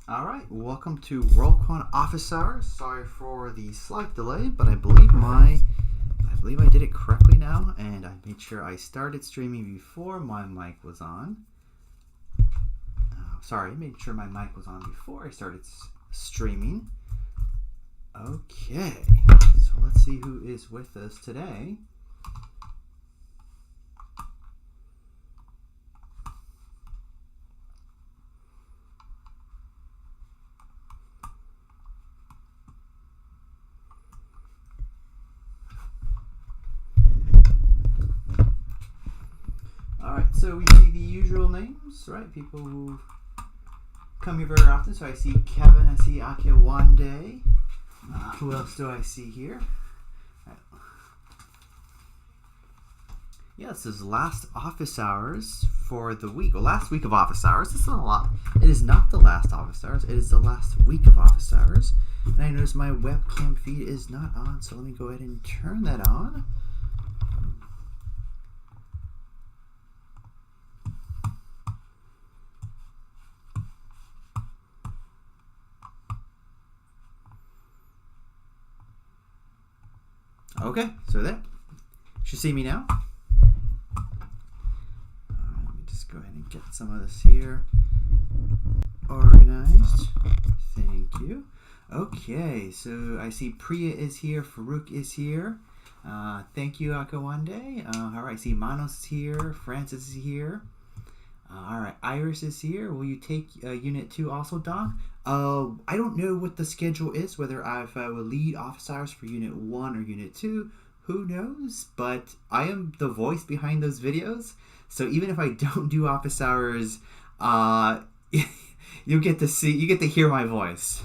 Alright, welcome to Worldcon Office Hours. Sorry for the slight delay, but I believe I did it correctly now, and I made sure I started streaming before my mic was on. I made sure my mic was on before I started streaming. Okay, so let's see who is with us today. So we see the usual names, right? People who come here very often. So I see Kevin, I see Akewande. Who else do I see here? Yeah, this is last office hours for the week. Well, last week of office hours. This is a lot. It is not the last office hours. It is the last week of office hours. And I notice my webcam feed is not on, so let me go ahead and turn that on. Okay, so there. You should see me now. Let me just go ahead and get some of this here organized. Thank you. Okay, so I see Priya is here, Farouk is here. Thank you, Akewande. Alright, I see Manos is here, Francis is here. Alright, Iris is here. Will you take Unit 2 also, Don? I don't know what the schedule is, whether I will lead office hours for Unit 1 or Unit 2. Who knows? But I am the voice behind those videos. So even if I don't do office hours, you get to hear my voice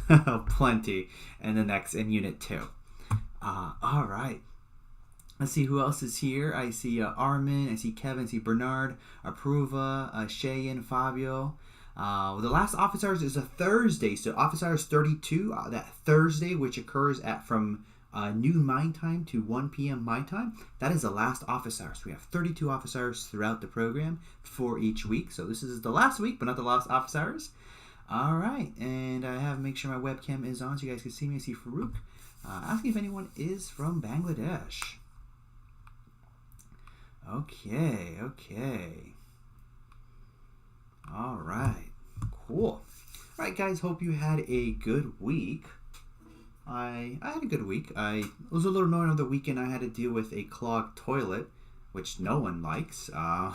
plenty in Unit 2. Alright. Let's see who else is here. I see Armin, I see Kevin, I see Bernard, Apruva, Shayan, Fabio. The last office hours is a Thursday, so office hours 32, that Thursday, which occurs from noon my time to 1 p.m. my time. That is the last office hours. We have 32 office hours throughout the program for each week. So this is the last week, but not the last office hours. All right, and I have to make sure my webcam is on so you guys can see me. I see Farouk asking if anyone is from Bangladesh. Okay. All right, cool. All right, guys, hope you had a good week. I had a good week. I was a little annoyed on the weekend. I had to deal with a clogged toilet, which no one likes. It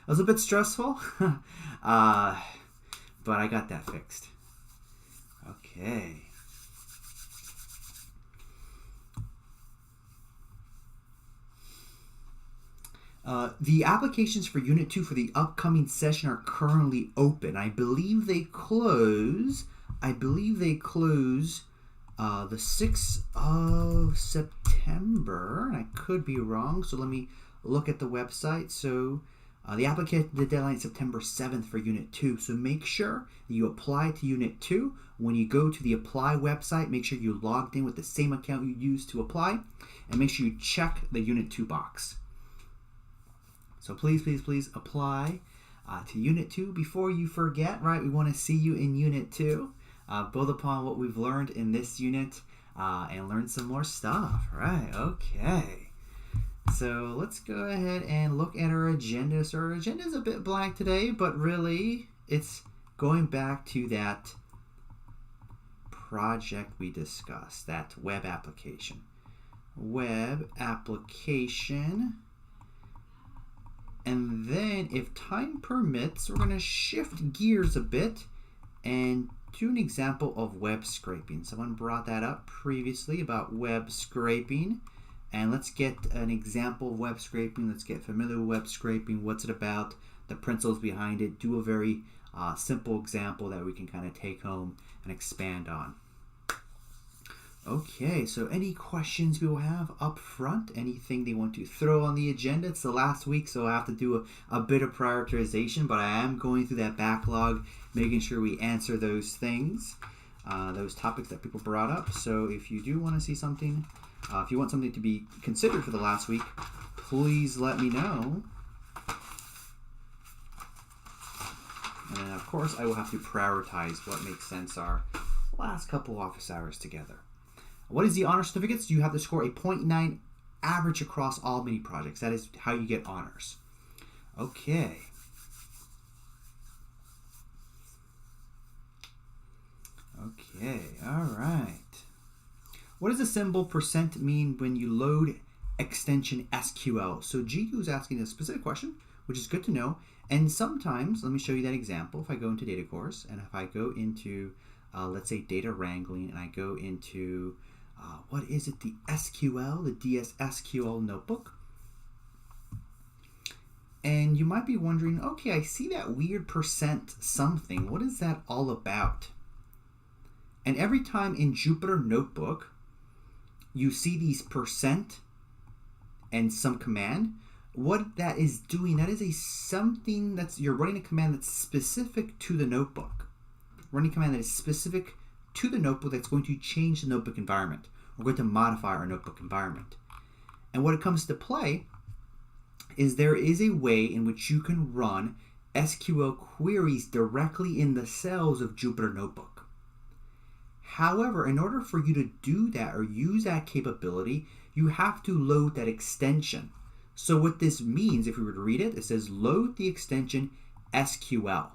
was a bit stressful, but I got that fixed. Okay. The applications for Unit 2 for the upcoming session are currently open. I believe they close the 6th of September. I could be wrong, so let me look at the website. So the deadline is September 7th for Unit 2. So make sure that you apply to Unit 2. When you go to the apply website, make sure you logged in with the same account you used to apply, and make sure you check the Unit 2 box. So please apply to Unit 2 before you forget, right? We want to see you in Unit 2. Build upon what we've learned in this unit and learn some more stuff, right? Okay. So let's go ahead and look at our agenda. So our agenda is a bit blank today, but really it's going back to that project we discussed, that web application. And then, if time permits, we're going to shift gears a bit and do an example of web scraping. Someone brought that up previously about web scraping. And let's get an example of web scraping. Let's get familiar with web scraping. What's it about? The principles behind it. Do a very simple example that we can kind of take home and expand on. Okay, so any questions we will have up front? Anything they want to throw on the agenda? It's the last week, so I have to do a bit of prioritization, but I am going through that backlog, making sure we answer those things, those topics that people brought up. So if you do want to see something, if you want something to be considered for the last week, please let me know. And then, of course, I will have to prioritize what makes sense our last couple office hours together. What is the honor certificates? You have to score a 0.9 average across all mini projects. That is how you get honors. Okay. Okay, all right. What does the symbol % mean when you load extension SQL? So GU is asking a specific question, which is good to know. And sometimes, let me show you that example. If I go into Data Course, and if I go into, let's say, data wrangling, and I go into, what is it, the SQL, the DSSQL notebook. And you might be wondering, okay, I see that weird % something. What is that all about? And every time in Jupyter Notebook, you see these % and some command, what that is doing, that is something that's, you're running a command that's specific to the notebook. Running a command that is specific to the notebook that's going to change the notebook environment. We're going to modify our notebook environment. And what it comes to play is there is a way in which you can run SQL queries directly in the cells of Jupyter Notebook. However, in order for you to do that or use that capability, you have to load that extension. So what this means, if we were to read it, it says load the extension SQL.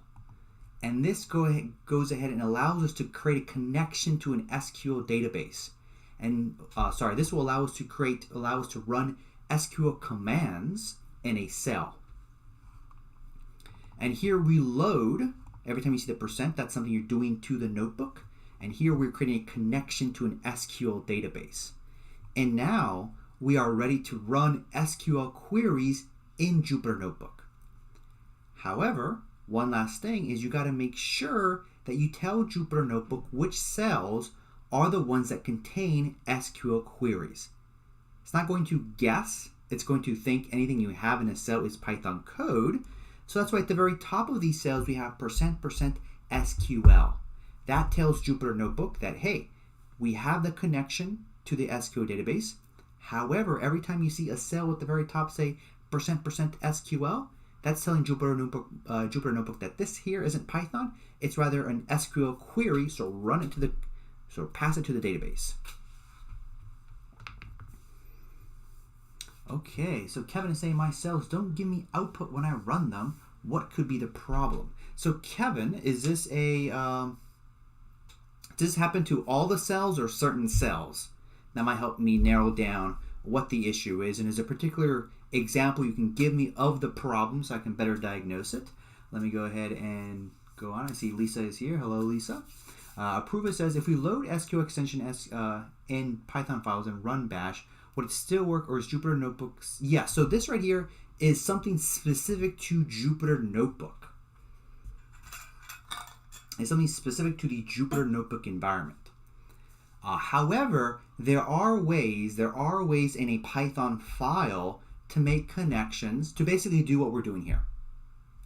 And this goes ahead and allows us to create a connection to an SQL database. And this will allow us to run SQL commands in a cell. And here we load, every time you see the %, that's something you're doing to the notebook. And here we're creating a connection to an SQL database. And now we are ready to run SQL queries in Jupyter Notebook. However, one last thing is you got to make sure that you tell Jupyter Notebook which cells are the ones that contain SQL queries. It's not going to guess. It's going to think anything you have in a cell is Python code. So that's why at the very top of these cells we have %% SQL. That tells Jupyter Notebook that, hey, we have the connection to the SQL database. However, every time you see a cell at the very top say %% SQL, that's telling Jupyter Notebook that this here isn't Python. It's rather an SQL query, so pass it to the database. Okay, so Kevin is saying my cells don't give me output when I run them. What could be the problem? So Kevin, is this does this happen to all the cells or certain cells? That might help me narrow down what the issue is. And is a particular example you can give me of the problem so I can better diagnose it? Let me go ahead and go on. I see Lisa is here. Hello, Lisa. Approva says, if we load SQL extension in Python files and run bash, would it still work, or is Jupyter Notebook? Yeah, so this right here is something specific to Jupyter Notebook. It's something specific to the Jupyter Notebook environment. However, there are ways in a Python file to make connections, to basically do what we're doing here.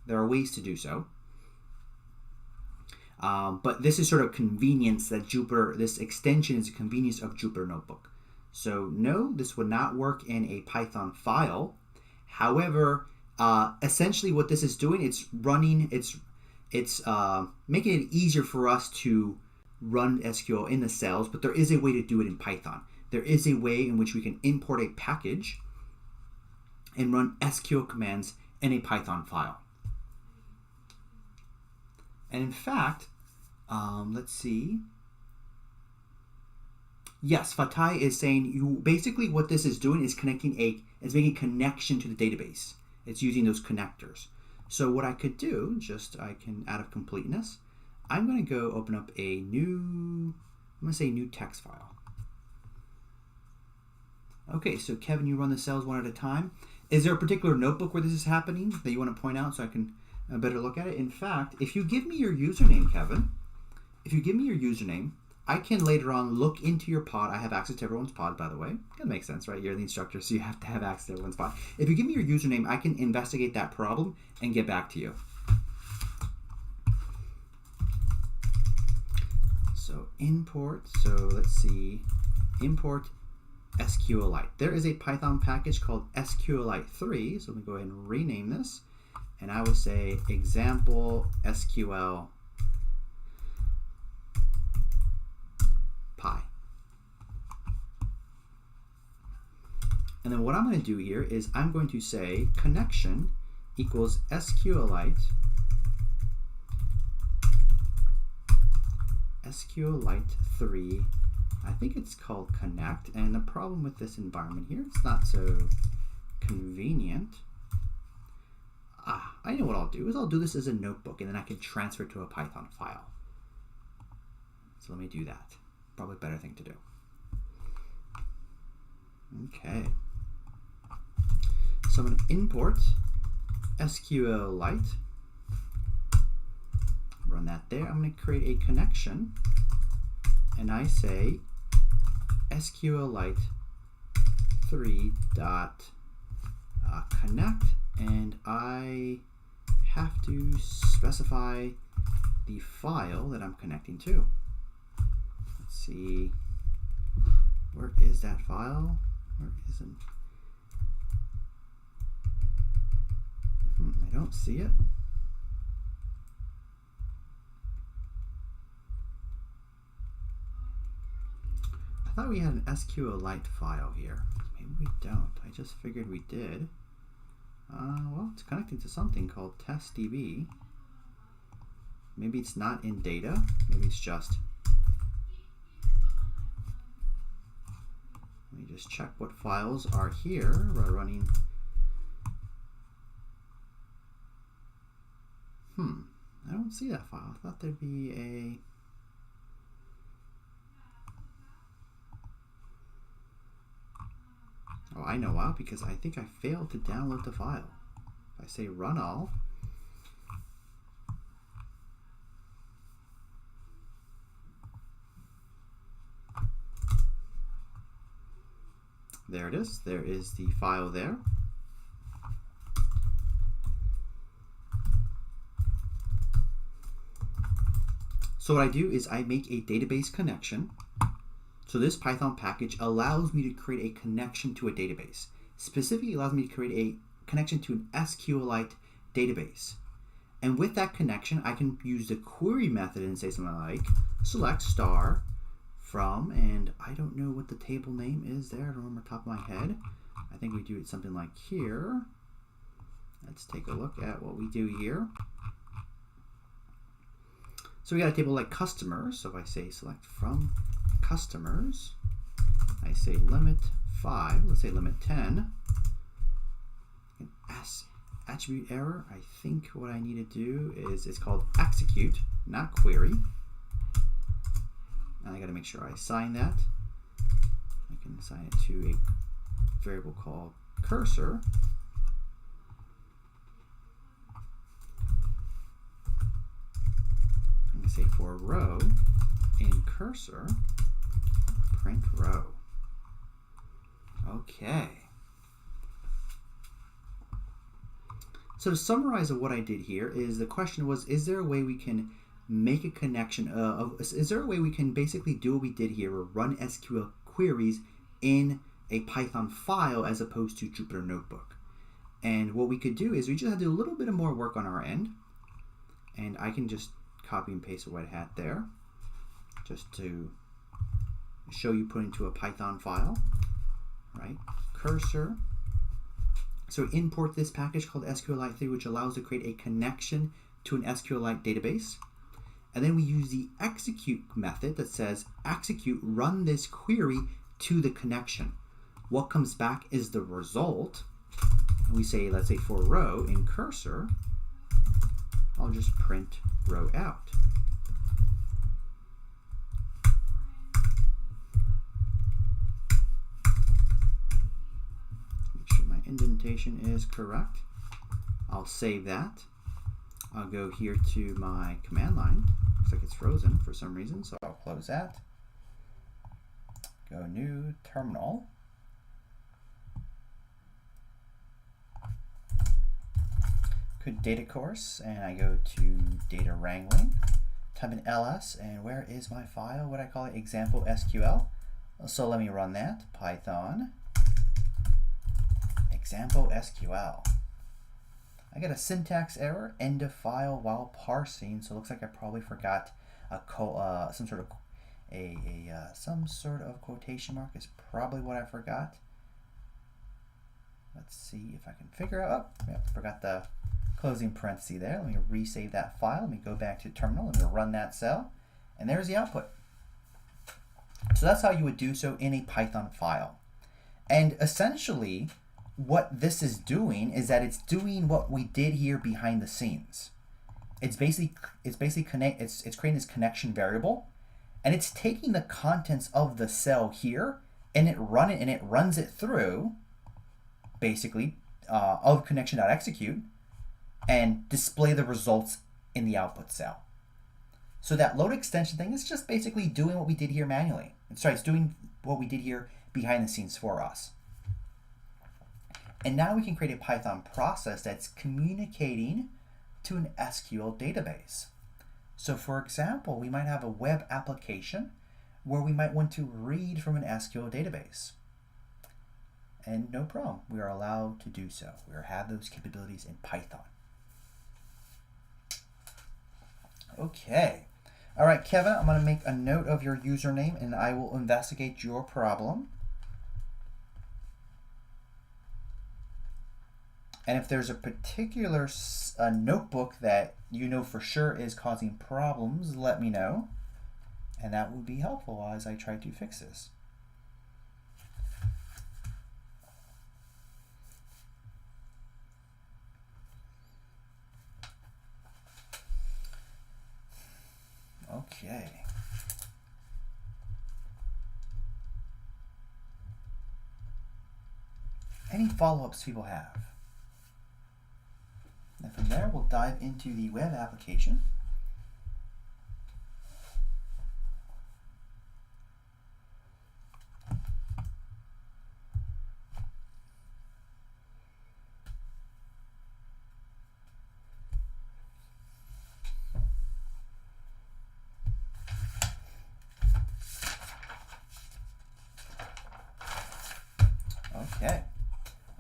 There are ways to do so. But this is sort of convenience that this extension is a convenience of Jupyter Notebook. So no, this would not work in a Python file. However, essentially what this is doing, it's making it easier for us to run SQL in the cells, but there is a way to do it in Python. There is a way in which we can import a package and run SQL commands in a Python file. And in fact, let's see. Yes, Fatai is saying basically what this is doing is making a connection to the database. It's using those connectors. So what I could do, out of completeness, I'm going to go open up a new text file. Okay, so Kevin, you run the cells one at a time. Is there a particular notebook where this is happening that you want to point out so I can better look at it? In fact, if you give me your username, Kevin, I can later on look into your pod. I have access to everyone's pod, by the way. That makes sense, right? You're the instructor, so you have to have access to everyone's pod. If you give me your username, I can investigate that problem and get back to you. So let's see, import SQLite. There is a Python package called SQLite 3, so let me go ahead and rename this. and I will say example SQL pi. And then what I'm going to do here is I'm going to say connection equals SQLite SQLite 3. I think it's called connect, and the problem with this environment here, it's not so convenient. I know what I'll do is I'll do this as a notebook, and then I can transfer it to a Python file. So let me do that. Probably a better thing to do. Okay. So I'm going to import SQLite. Run that there. I'm going to create a connection, and I say SQLite 3 dot connect, and I have to specify the file that I'm connecting to. Let's see, where is that file? Where isn't? I don't see it. I thought we had an SQLite file here. Maybe we don't. I just figured we did. Well, it's connecting to something called testdb. Maybe it's not in data. Maybe it's just. Let me just check what files are here. We're running. I don't see that file. I thought there'd be a. Oh, I know why, because I think I failed to download the file. If I say run all, there it is. There is the file there. So what I do is I make a database connection. So this Python package allows me to create a connection to a database. Specifically, allows me to create a connection to an SQLite database. And with that connection, I can use the query method and say something like select star from, and I don't know what the table name is there. I don't remember top of my head. I think we do it something like here. Let's take a look at what we do here. So we got a table like customers. So if I say select from customers, I say limit 5, let's say limit 10, an attribute error. I think what I need to do is, it's called execute, not query. And I got to make sure I assign that. I can assign it to a variable called cursor. I'm going to say for row in cursor, print row. Okay. So to summarize of what I did here is the question was, is there a way we can make a connection is there a way we can basically do what we did here, or run SQL queries in a Python file as opposed to Jupyter Notebook? And what we could do is we just have to do a little bit of more work on our end, and I can just copy and paste a white hat there just to show you put into a Python file, right? Cursor. So import this package called SQLite 3, which allows to create a connection to an SQLite database. And then we use the execute method that says execute, run this query to the connection. What comes back is the result. And we say, let's say for row in cursor, I'll just print row out. Indentation is correct. I'll save that. I'll go here to my command line. Looks like it's frozen for some reason, so I'll close that. Go new terminal. Good data course, and I go to data wrangling. Type in ls, and where is my file? What I call it, example SQL. So let me run that. Python example SQL. I get a syntax error, end of file while parsing. So it looks like I probably forgot some sort of quotation mark is probably what I forgot. Let's see if I can figure out. Oh, yeah, forgot the closing parenthesis there. Let me resave that file. Let me go back to terminal. Let me run that cell. And there's the output. So that's how you would do so in a Python file. And essentially, what this is doing is that it's doing what we did here behind the scenes. It's basically creating this connection variable, and it's taking the contents of the cell here, and it runs it through, basically, of connection.execute, and display the results in the output cell. So that load extension thing is just basically doing what we did here manually. It's doing what we did here behind the scenes for us. And now we can create a Python process that's communicating to an SQL database. So for example, we might have a web application where we might want to read from an SQL database. And no problem, we are allowed to do so. We have those capabilities in Python. Okay. All right, Kevin, I'm going to make a note of your username and I will investigate your problem. And if there's a particular notebook that you know for sure is causing problems, let me know. And that will be helpful as I try to fix this. Okay. Any follow-ups people have? And from there, we'll dive into the web application. Okay.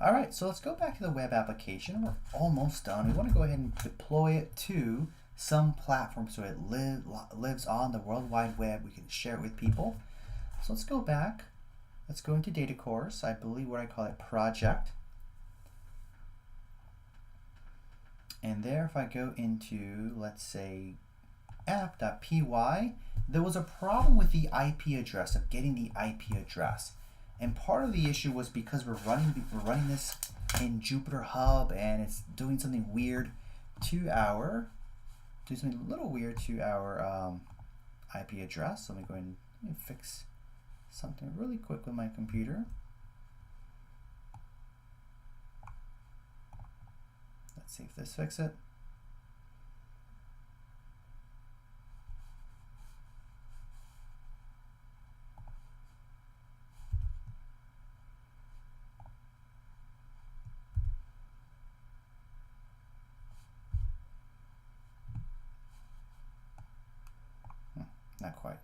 All right, so let's go back to the web application. We're almost done. We want to go ahead and deploy it to some platform so it lives on the World Wide Web. We can share it with people. So let's go back. Let's go into Data Course. I believe what I call it project. And there, if I go into, let's say, app.py, there was a problem with the IP address, of getting the IP address. And part of the issue was because we're running this in Jupyter Hub and it's doing something weird to our IP address. So let me go ahead and fix something really quick with my computer. Let's see if this fixes it. Not quite.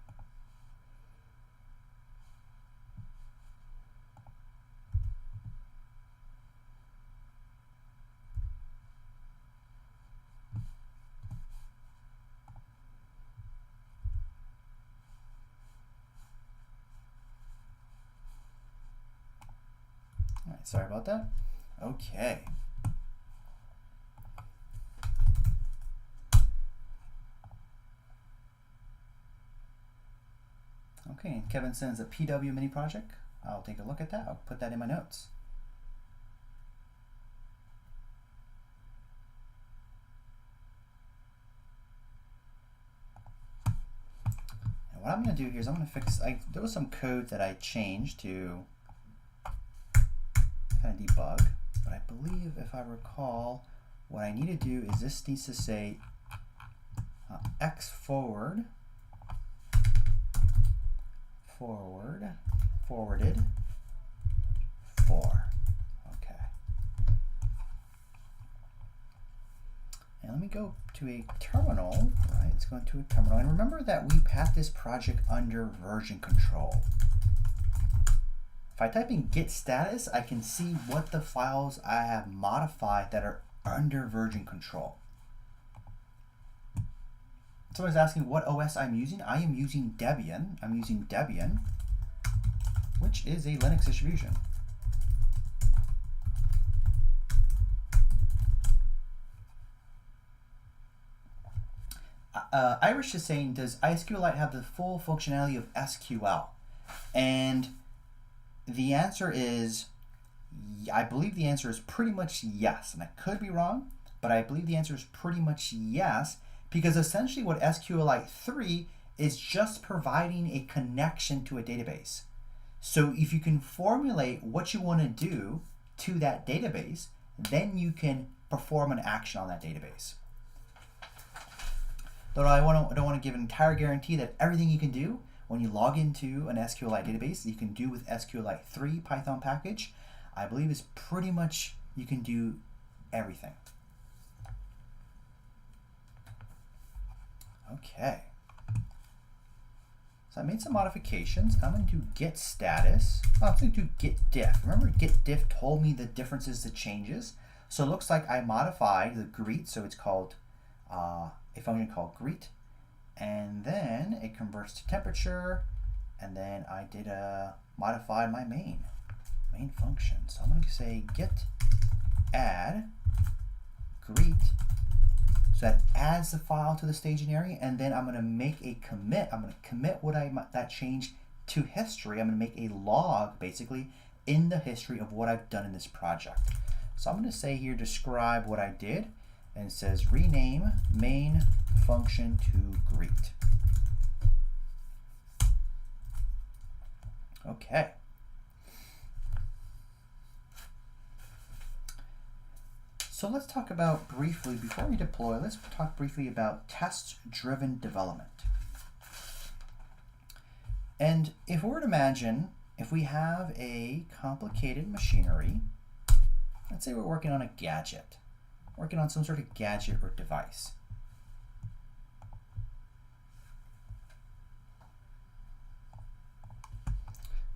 All right, sorry about that. Okay. Okay, and Kevin sends a PW mini project. I'll take a look at that. I'll put that in my notes. And what I'm going to do here is I'm going to fix, there was some code that I changed to kind of debug, but I believe if I recall, what I need to do is this needs to say x forwarded 4. Okay. And let me go to a terminal, right? Let's go into a terminal. And remember that we passed this project under version control. If I type in git status, I can see what the files I have modified that are under version control. Someone's asking what OS I'm using. I am using Debian. I'm using Debian, which is a Linux distribution. Irish is saying, does ISQLite have the full functionality of SQL? And the answer is, I believe the answer is pretty much yes. And I could be wrong, but I believe the answer is pretty much yes, because essentially what SQLite 3 is just providing a connection to a database. So if you can formulate what you want to do to that database, then you can perform an action on that database. Though I don't want to give an entire guarantee that everything you can do when you log into an SQLite database, you can do with SQLite 3 Python package. I believe is pretty much you can do everything. Okay. So I made some modifications. I'm going to do get status. I'm going to do get diff. Remember, get diff told me the differences, the changes. So it looks like I modified the greet, so it's called a function called greet, and then it converts to temperature, and then I did modify my main function. So I'm going to say get add greet. So that adds the file to the staging area, and then I'm going to make a commit. I'm going to commit what that change to history. I'm going to make a log, basically, in the history of what I've done in this project. So I'm going to say here, describe what I did, and it says rename main function to greet. Okay. So let's talk about briefly, before we deploy, let's talk briefly about test-driven development. And if we were to imagine, if we have a complicated machinery, let's say we're working on a gadget, working on some sort of gadget or device.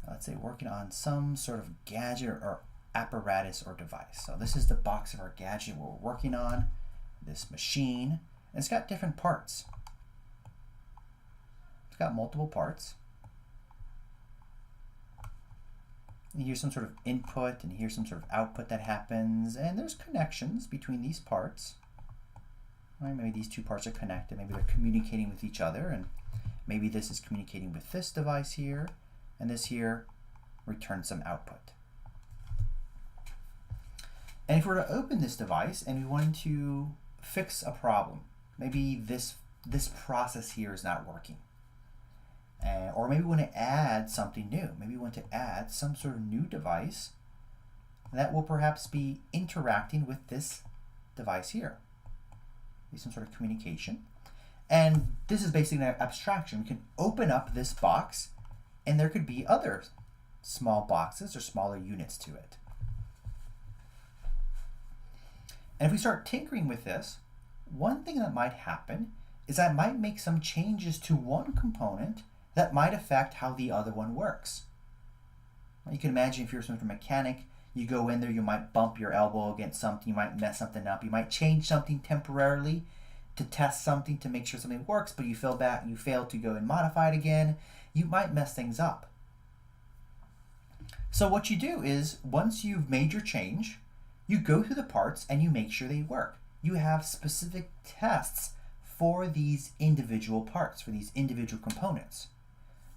Let's say working on some sort of gadget or apparatus or device. So this is the box of our gadget we're working on, this machine, and it's got different parts. It's got multiple parts. And here's some sort of input, and here's some sort of output that happens, and there's connections between these parts. Right? Maybe these two parts are connected, maybe they're communicating with each other, and maybe this is communicating with this device here, and this here returns some output. And if we were to open this device and we wanted to fix a problem, maybe this process here is not working, or maybe we want to add something new. Maybe we want to add some sort of new device that will perhaps be interacting with this device here. Be some sort of communication. And this is basically an abstraction. We can open up this box, and there could be other small boxes or smaller units to it. And if we start tinkering with this, one thing that might happen is I might make some changes to one component that might affect how the other one works. You can imagine if you're some sort of mechanic, you go in there, you might bump your elbow against something, you might mess something up, you might change something temporarily to test something to make sure something works, but you fail to go and modify it again, you might mess things up. So what you do is, once you've made your change, you go through the parts and you make sure they work. You have specific tests for these individual parts, for these individual components.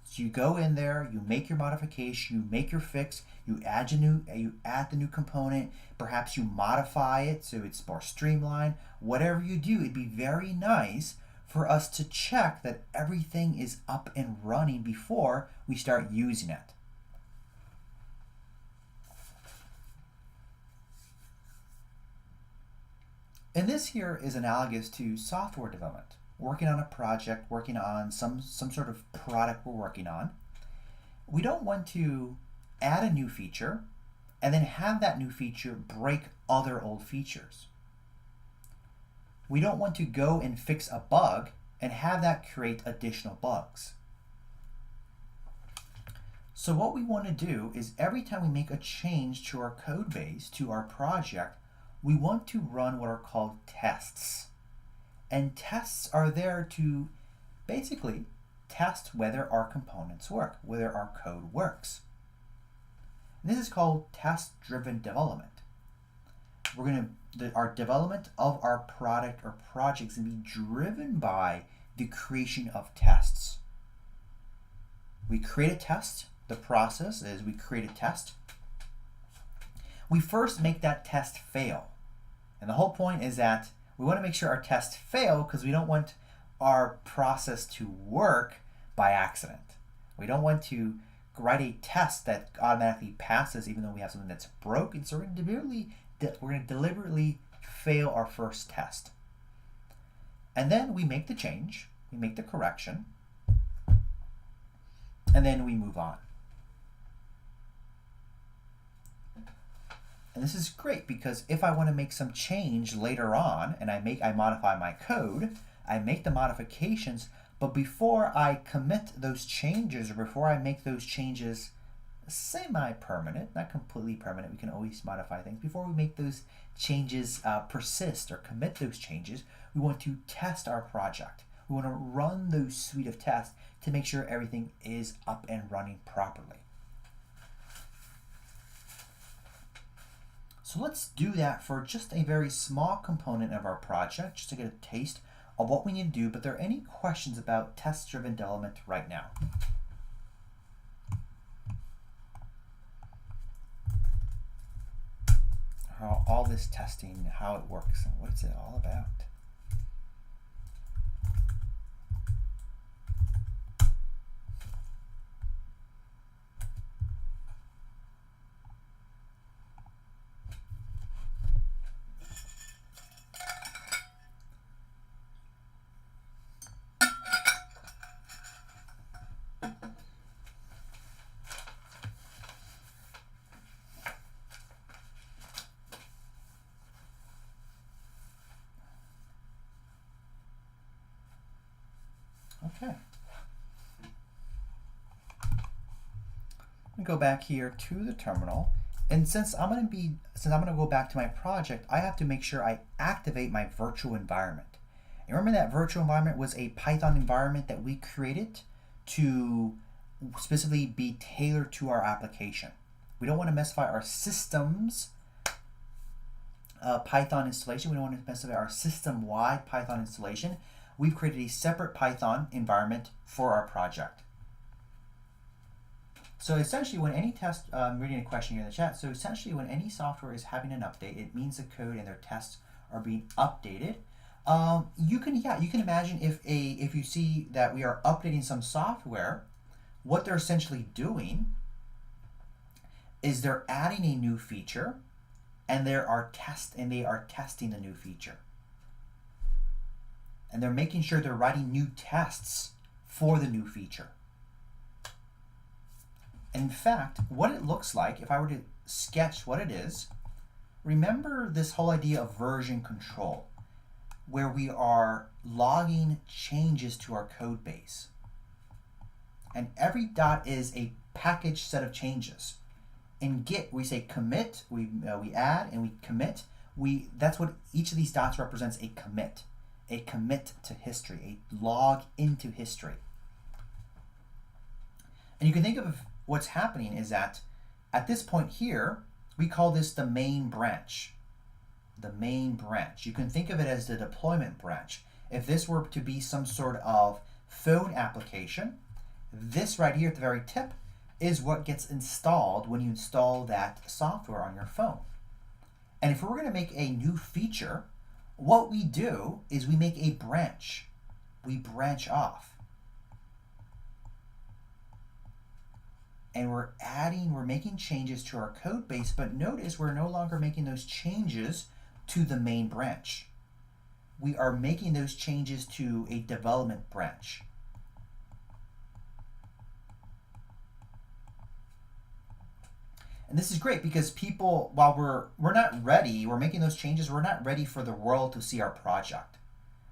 So you go in there, you make your modification, you make your fix, you add the new component, perhaps you modify it so it's more streamlined. Whatever you do, it'd be very nice for us to check that everything is up and running before we start using it. And this here is analogous to software development. Working on a project, working on some sort of product we're working on. We don't want to add a new feature and then have that new feature break other old features. We don't want to go and fix a bug and have that create additional bugs. So what we want to do is every time we make a change to our code base, to our project, we want to run what are called tests. And tests are there to basically test whether our components work, whether our code works. And this is called test-driven development. Our development of our product or project is going to be driven by the creation of tests. We create a test. The process is we create a test. We first make that test fail. And the whole point is that we want to make sure our tests fail because we don't want our process to work by accident. We don't want to write a test that automatically passes even though we have something that's broken. So we're going to deliberately fail our first test. And then we make the change, we make the correction, and then we move on. And this is great because if I want to make some change later on and I modify my code, I make the modifications, but before I commit those changes or before I make those changes semi-permanent, not completely permanent, we can always modify things. Before we make those changes persist or commit those changes, we want to test our project. We want to run those suite of tests to make sure everything is up and running properly. So let's do that for just a very small component of our project, just to get a taste of what we need to do. But are there any questions about test-driven development right now? How all this testing, how it works, and what's it all about? Okay. I'm going to go back here to the terminal, and since I'm going to go back to my project, I have to make sure I activate my virtual environment. And remember that virtual environment was a Python environment that we created to specifically be tailored to our application. We don't want to specify our system's Python installation. We don't want to specify our system-wide Python installation. We've created a separate Python environment for our project. So essentially when any test, I'm reading a question here in the chat, so essentially when any software is having an update, it means the code and their tests are being updated. You can imagine if you see that we are updating some software, what they're essentially doing is they're adding a new feature and they are testing the new feature. And they're making sure they're writing new tests for the new feature. In fact, what it looks like, if I were to sketch what it is, remember this whole idea of version control, where we are logging changes to our code base. And every dot is a packaged set of changes. In Git, we say commit, we add and we commit. That's what each of these dots represents, a commit to history, a log into history. And you can think of what's happening is that at this point here, we call this the main branch. The main branch. You can think of it as the deployment branch. If this were to be some sort of phone application, this right here at the very tip is what gets installed when you install that software on your phone. And if we're going to make a new feature, what we do is we make a branch. We branch off. And we're making changes to our code base, but notice we're no longer making those changes to the main branch. We are making those changes to a development branch. And this is great because people, while we're not ready, we're making those changes, we're not ready for the world to see our project.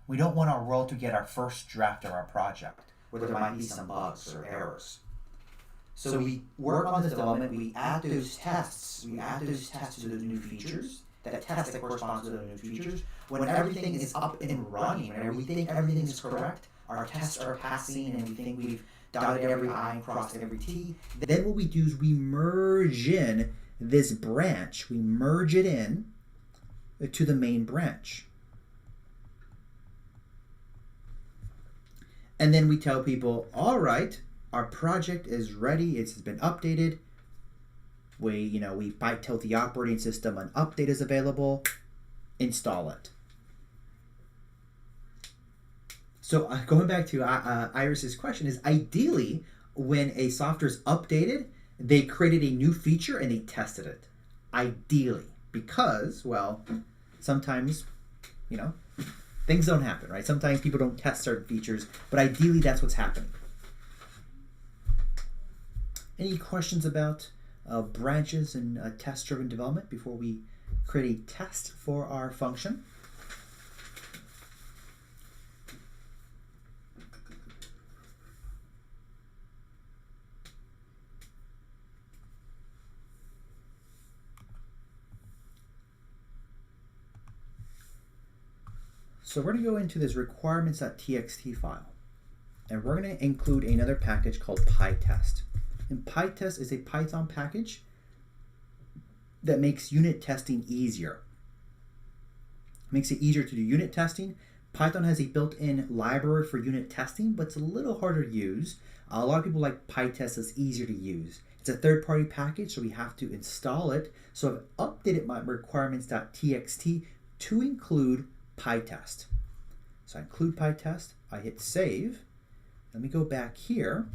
We don't want our world to get our first draft of our project, where there might be some bugs or errors. So we work on the development, we add those tests to the new features, that test that corresponds to the new features. When everything is up and running, whenever we think everything is correct, our tests are passing, and we think we've dotted every I and crossed every T, then what we do is we merge in this branch. We merge it in to the main branch. And then we tell people, all right, our project is ready. It's been updated. We might tell the operating system an update is available. Install it. So going back to Iris's question is, ideally, when a software is updated, they created a new feature and they tested it. Ideally, because, well, sometimes, things don't happen, right? Sometimes people don't test certain features, but ideally that's what's happening. Any questions about branches and test-driven development before we create a test for our function? So we're going to go into this requirements.txt file, and we're going to include another package called PyTest. And PyTest is a Python package that makes unit testing easier. Makes it easier to do unit testing. Python has a built-in library for unit testing, but it's a little harder to use. A lot of people like PyTest. It's easier to use. It's a third-party package, so we have to install it. So I've updated my requirements.txt to include PyTest. So I include PyTest, I hit save. Let me go back here.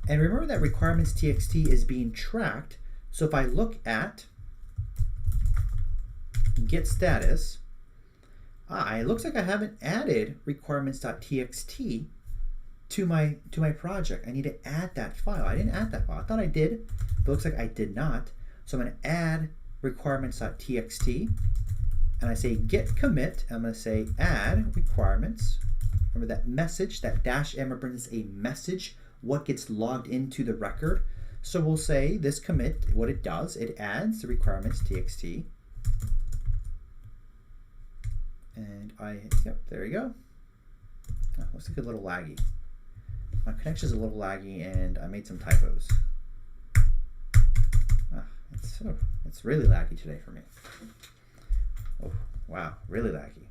And remember that requirements.txt is being tracked. So if I look at get status, it looks like I haven't added requirements.txt to my project. I need to add that file. I didn't add that file. I thought I did, but it looks like I did not. So I'm going to add requirements.txt. And I say git commit. I'm going to say add requirements. Remember that message, that -m represents a message, what gets logged into the record. So we'll say this commit, what it does, it adds the requirements.txt. And yep, there you go. Oh, looks like a little laggy. My connection is a little laggy and I made some typos. It's really laggy today for me. Oh, wow, really laggy.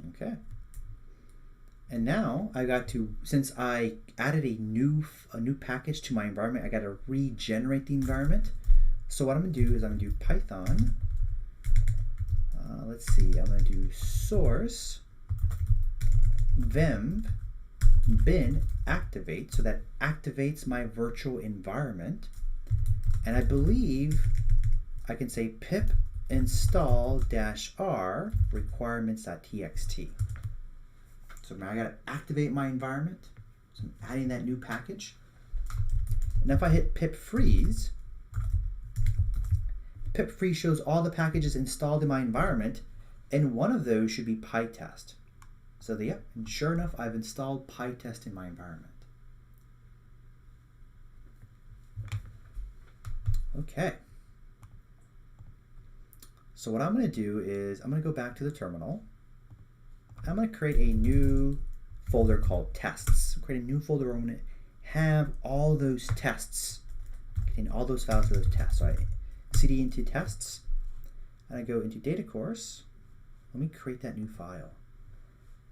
Okay. And now I got to, since I added a new package to my environment, I got to regenerate the environment. So what I'm going to do is I'm going to do Python. Let's see, I'm going to do source vim bin activate. So that activates my virtual environment. And I believe I can say pip install -r requirements.txt. So now I got to activate my environment. So I'm adding that new package. And if I hit pip freeze shows all the packages installed in my environment, and one of those should be PyTest. So and sure enough, I've installed PyTest in my environment. Okay. So what I'm going to do is I'm going to go back to the terminal. I'm going to create a new folder called tests. Create a new folder where I'm going to have all those tests, contain all those files for those tests. So I cd into tests, and I go into data course. Let me create that new file.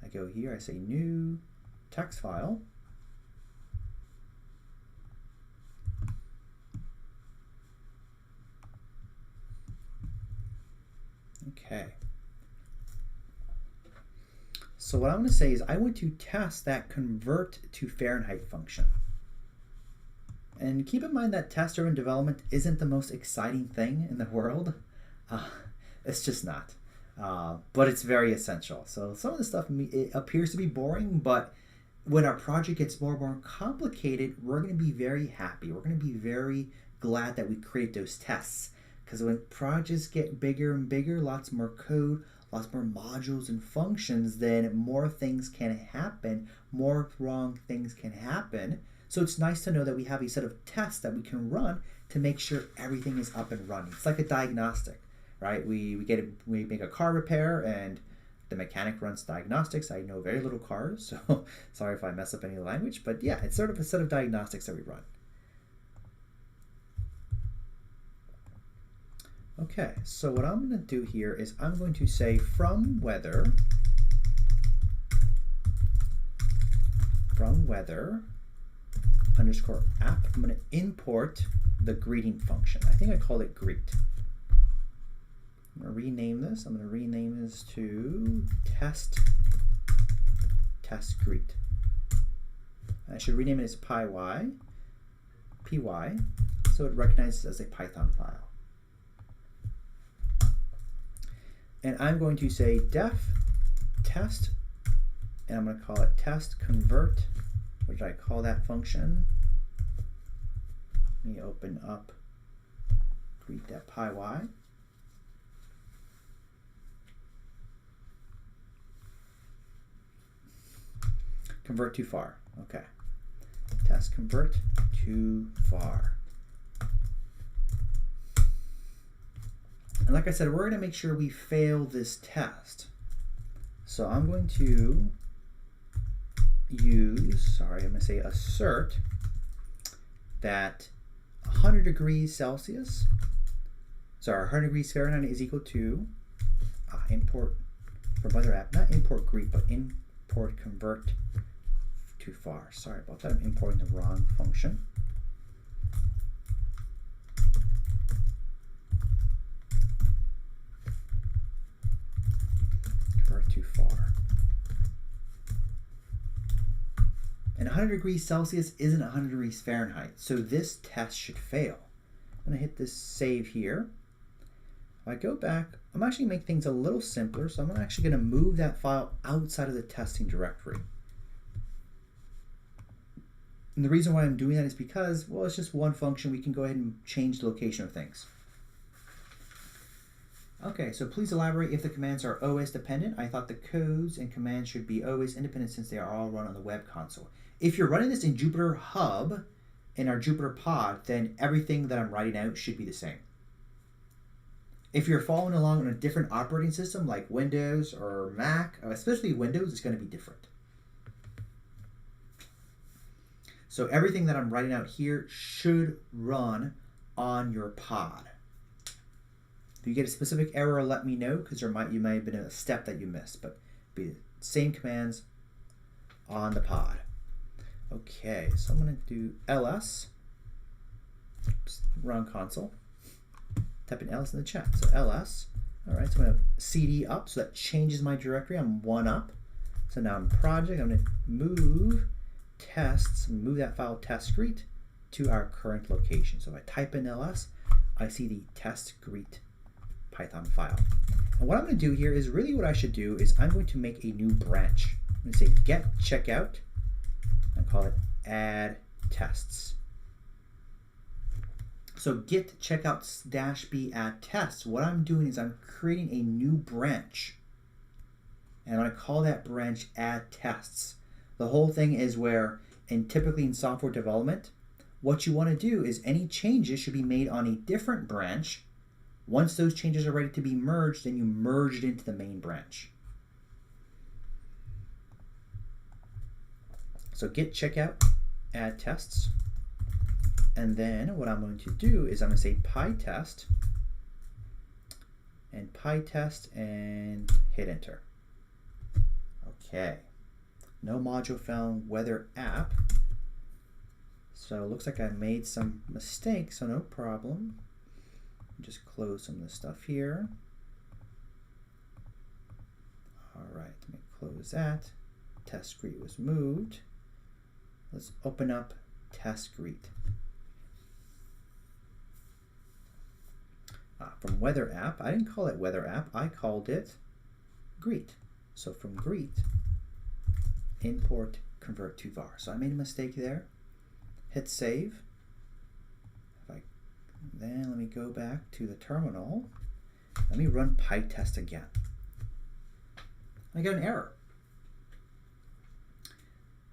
I go here, I say new text file. Okay. So what I'm going to say is I want to test that convert to Fahrenheit function. And keep in mind that test-driven development isn't the most exciting thing in the world. It's just not. But it's very essential. So some of the stuff it appears to be boring, but when our project gets more and more complicated, we're going to be very happy. We're going to be very glad that we create those tests. Because when projects get bigger and bigger, lots more code, lots more modules and functions, then more things can happen, more wrong things can happen. So it's nice to know that we have a set of tests that we can run to make sure everything is up and running. It's like a diagnostic, right? We make a car repair and the mechanic runs diagnostics. I know very little cars, so sorry if I mess up any language, but yeah, it's sort of a set of diagnostics that we run. Okay, so what I'm going to do here is I'm going to say from weather underscore app, I'm going to import the greeting function. I think I called it greet. I'm going to rename this. I'm going to rename this to test greet. I should rename it as py, so it recognizes as a Python file. And I'm going to say def test, and I'm going to call it test convert. What did I call that function? Let me open up greet.py. Convert too far. Okay. Test convert too far. And like I said, we're going to make sure we fail this test. So I'm going to assert that 100 degrees Celsius, 100 degrees Fahrenheit is equal to import from weather app, not import greet, but import convert too far. Sorry about that, I'm importing the wrong function. Too far. And 100 degrees Celsius isn't 100 degrees Fahrenheit, so this test should fail. I'm going to hit this save here. If I go back, I'm actually going to make things a little simpler, so I'm actually going to move that file outside of the testing directory. And the reason why I'm doing that is because, well, it's just one function. We can go ahead and change the location of things. Okay, so please elaborate if the commands are OS dependent. I thought the codes and commands should be OS independent since they are all run on the web console. If you're running this in Jupyter Hub, in our Jupyter Pod, then everything that I'm writing out should be the same. If you're following along on a different operating system like Windows or Mac, especially Windows, it's going to be different. So everything that I'm writing out here should run on your pod. If you get a specific error, let me know, because you might have been a step that you missed, but be the same commands on the pod. Okay, so I'm going to do ls, run console, type in ls in the chat. So ls, all right, so I'm going to cd up, so that changes my directory. I'm one up. So now in project, I'm going to move tests, move that file test greet to our current location. So if I type in ls, I see the test greet Python file. And what I'm going to do here is really what I should do is I'm going to make a new branch. I'm going to say get checkout and call it add tests. So get checkout -b add tests. What I'm doing is I'm creating a new branch, and I'm going to call that branch add tests. The whole thing is where, and typically in software development, what you want to do is any changes should be made on a different branch. Once those changes are ready to be merged, then you merge it into the main branch. So get checkout, add tests. And then what I'm going to do is I'm going to say pytest and hit enter. Okay. No module found weather app. So it looks like I made some mistakes, so no problem. Just close some of the stuff here. All right, let me close that. Test greet was moved. Let's open up test greet. From weather app, I didn't call it weather app, I called it greet. So from greet, import convert too far. So I made a mistake there. Hit save. Then let me go back to the terminal. Let me run PyTest again. I got an error.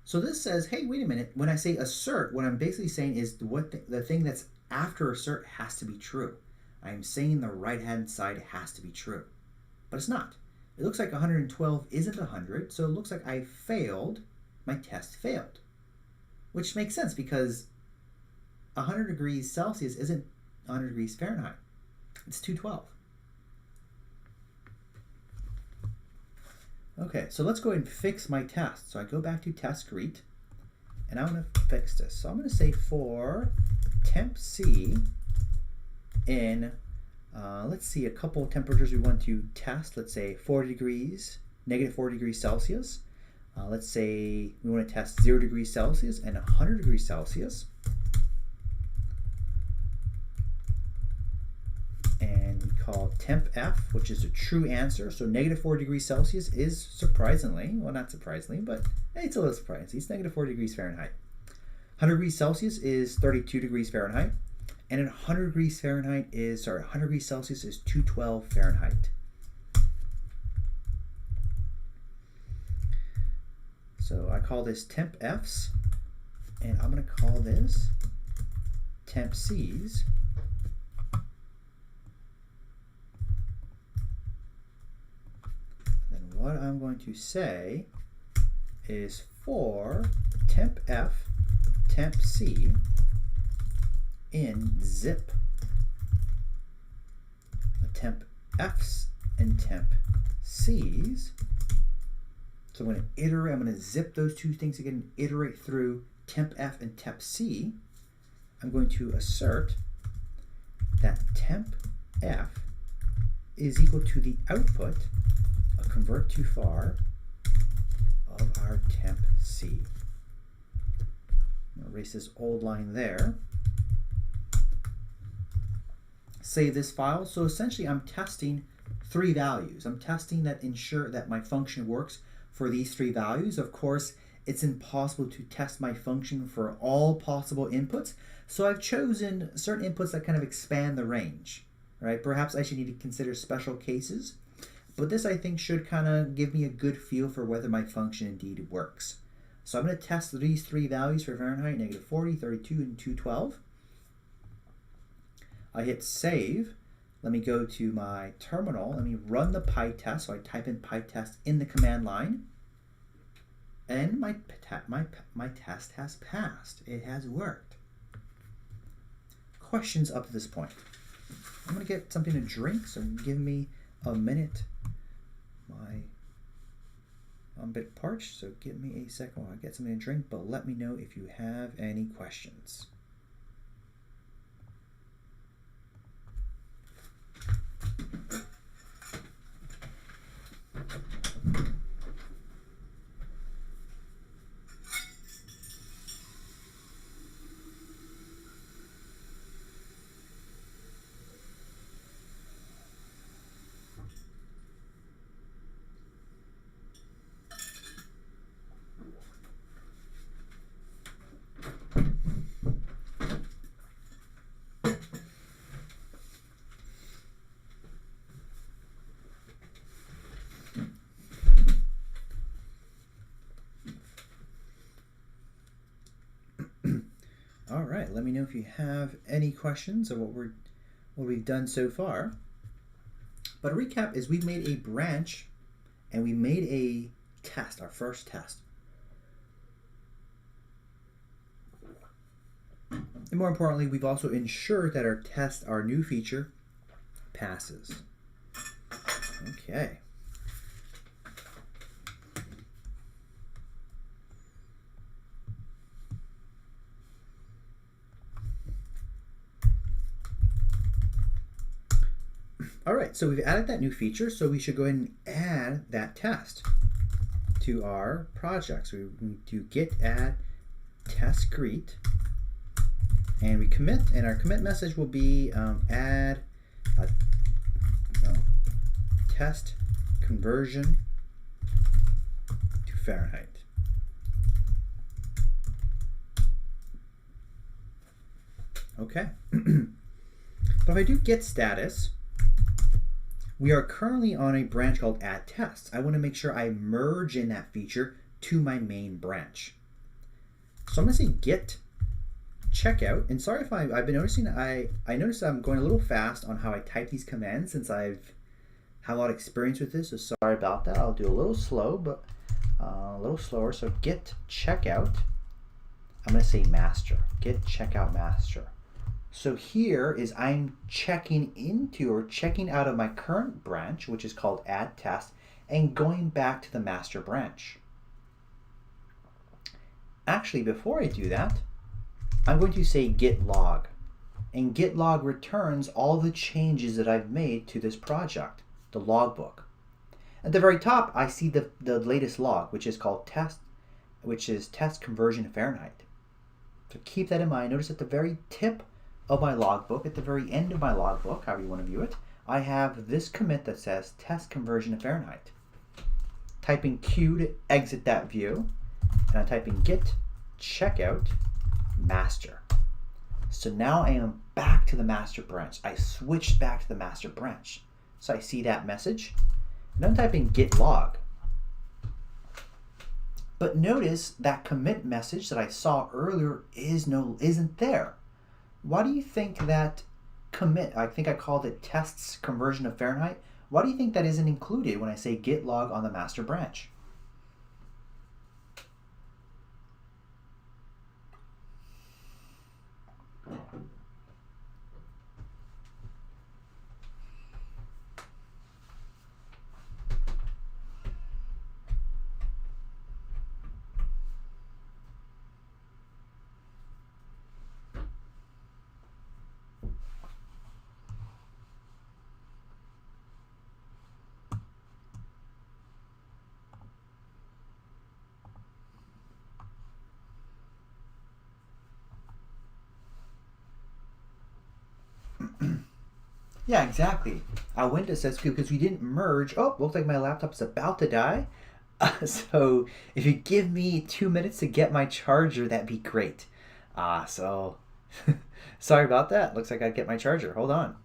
So this says, hey, wait a minute. When I say assert, what I'm basically saying is the thing that's after assert has to be true. I'm saying the right-hand side has to be true. But it's not. It looks like 112 isn't 100, so it looks like I failed. My test failed. Which makes sense because 100 degrees Celsius isn't 100 degrees Fahrenheit. It's 212. Okay, so let's go ahead and fix my test. So I go back to test greet, and I'm going to fix this. So I'm going to say for temp C in, let's see, a couple of temperatures we want to test. Let's say 40 degrees, negative 40 degrees Celsius. Let's say we want to test 0 degrees Celsius and 100 degrees Celsius. And we call temp F, which is a true answer. So negative 4 degrees Celsius is surprisingly, well, not surprisingly, but it's a little surprising. It's negative 4 degrees Fahrenheit. 100 degrees Celsius is 32 degrees Fahrenheit. And then 100 degrees Fahrenheit is, 100 degrees Celsius is 212 Fahrenheit. So I call this temp Fs, and I'm going to call this temp Cs. What I'm going to say is for temp F, temp C in zip, temp Fs and temp Cs. So I'm going to iterate, I'm going to zip those two things again and iterate through temp F and temp C. I'm going to assert that temp F is equal to the output convert too far of our temp C. I'm going to erase this old line there. Save this file. So essentially I'm testing 3 values. I'm testing that ensure that my function works for these 3 values. Of course, it's impossible to test my function for all possible inputs. So I've chosen certain inputs that kind of expand the range. Right? Perhaps I should need to consider special cases. But this, I think, should kind of give me a good feel for whether my function indeed works. So I'm going to test these 3 values for Fahrenheit, negative 40, 32, and 212. I hit save. Let me go to my terminal. Let me run the PyTest. So I type in PyTest in the command line. And my test has passed. It has worked. Questions up to this point? I'm going to get something to drink, so give me a minute. I'm a bit parched, so give me a second while I get something to drink, but let me know if you have any questions. All right, let me know if you have any questions of what we've done so far. But a recap is we've made a branch and we made a test, our first test. And more importantly, we've also ensured that our test, our new feature, passes. Okay. All right, so we've added that new feature, so we should go ahead and add that test to our project. So we need to git add test greet, and we commit, and our commit message will be add a test conversion to Fahrenheit. Okay. But if I do git status, we are currently on a branch called add tests. I want to make sure I merge in that feature to my main branch. So I'm going to say git checkout. And sorry if I've been noticing, I noticed I'm going a little fast on how I type these commands since I've had a lot of experience with this. So sorry about that. I'll do a little slow, but a little slower. So git checkout. I'm going to say master. Git checkout master. So here is I'm checking into or checking out of my current branch, which is called add test, and going back to the master branch. Actually, before I do that, I'm going to say git log. And git log returns all the changes that I've made to this project, the logbook. At the very top, I see the latest log, which is called test, which is test conversion Fahrenheit. So keep that in mind. Notice at the very tip of my logbook, at the very end of my logbook, however you want to view it, I have this commit that says test conversion Fahrenheit. Typing Q to exit that view, and I'm typing git checkout master. So now I am back to the master branch. I switched back to the master branch. So I see that message, and I'm typing git log. But notice that commit message that I saw earlier isn't there. Why do you think that commit, I think I called it tests conversion of Fahrenheit, why do you think that isn't included when I say git log on the master branch? Yeah, exactly. Windows says because we didn't merge. Oh, looks like my laptop's about to die. So if you give me 2 minutes to get my charger, that'd be great. So sorry about that. Looks like I gotta get my charger. Hold on.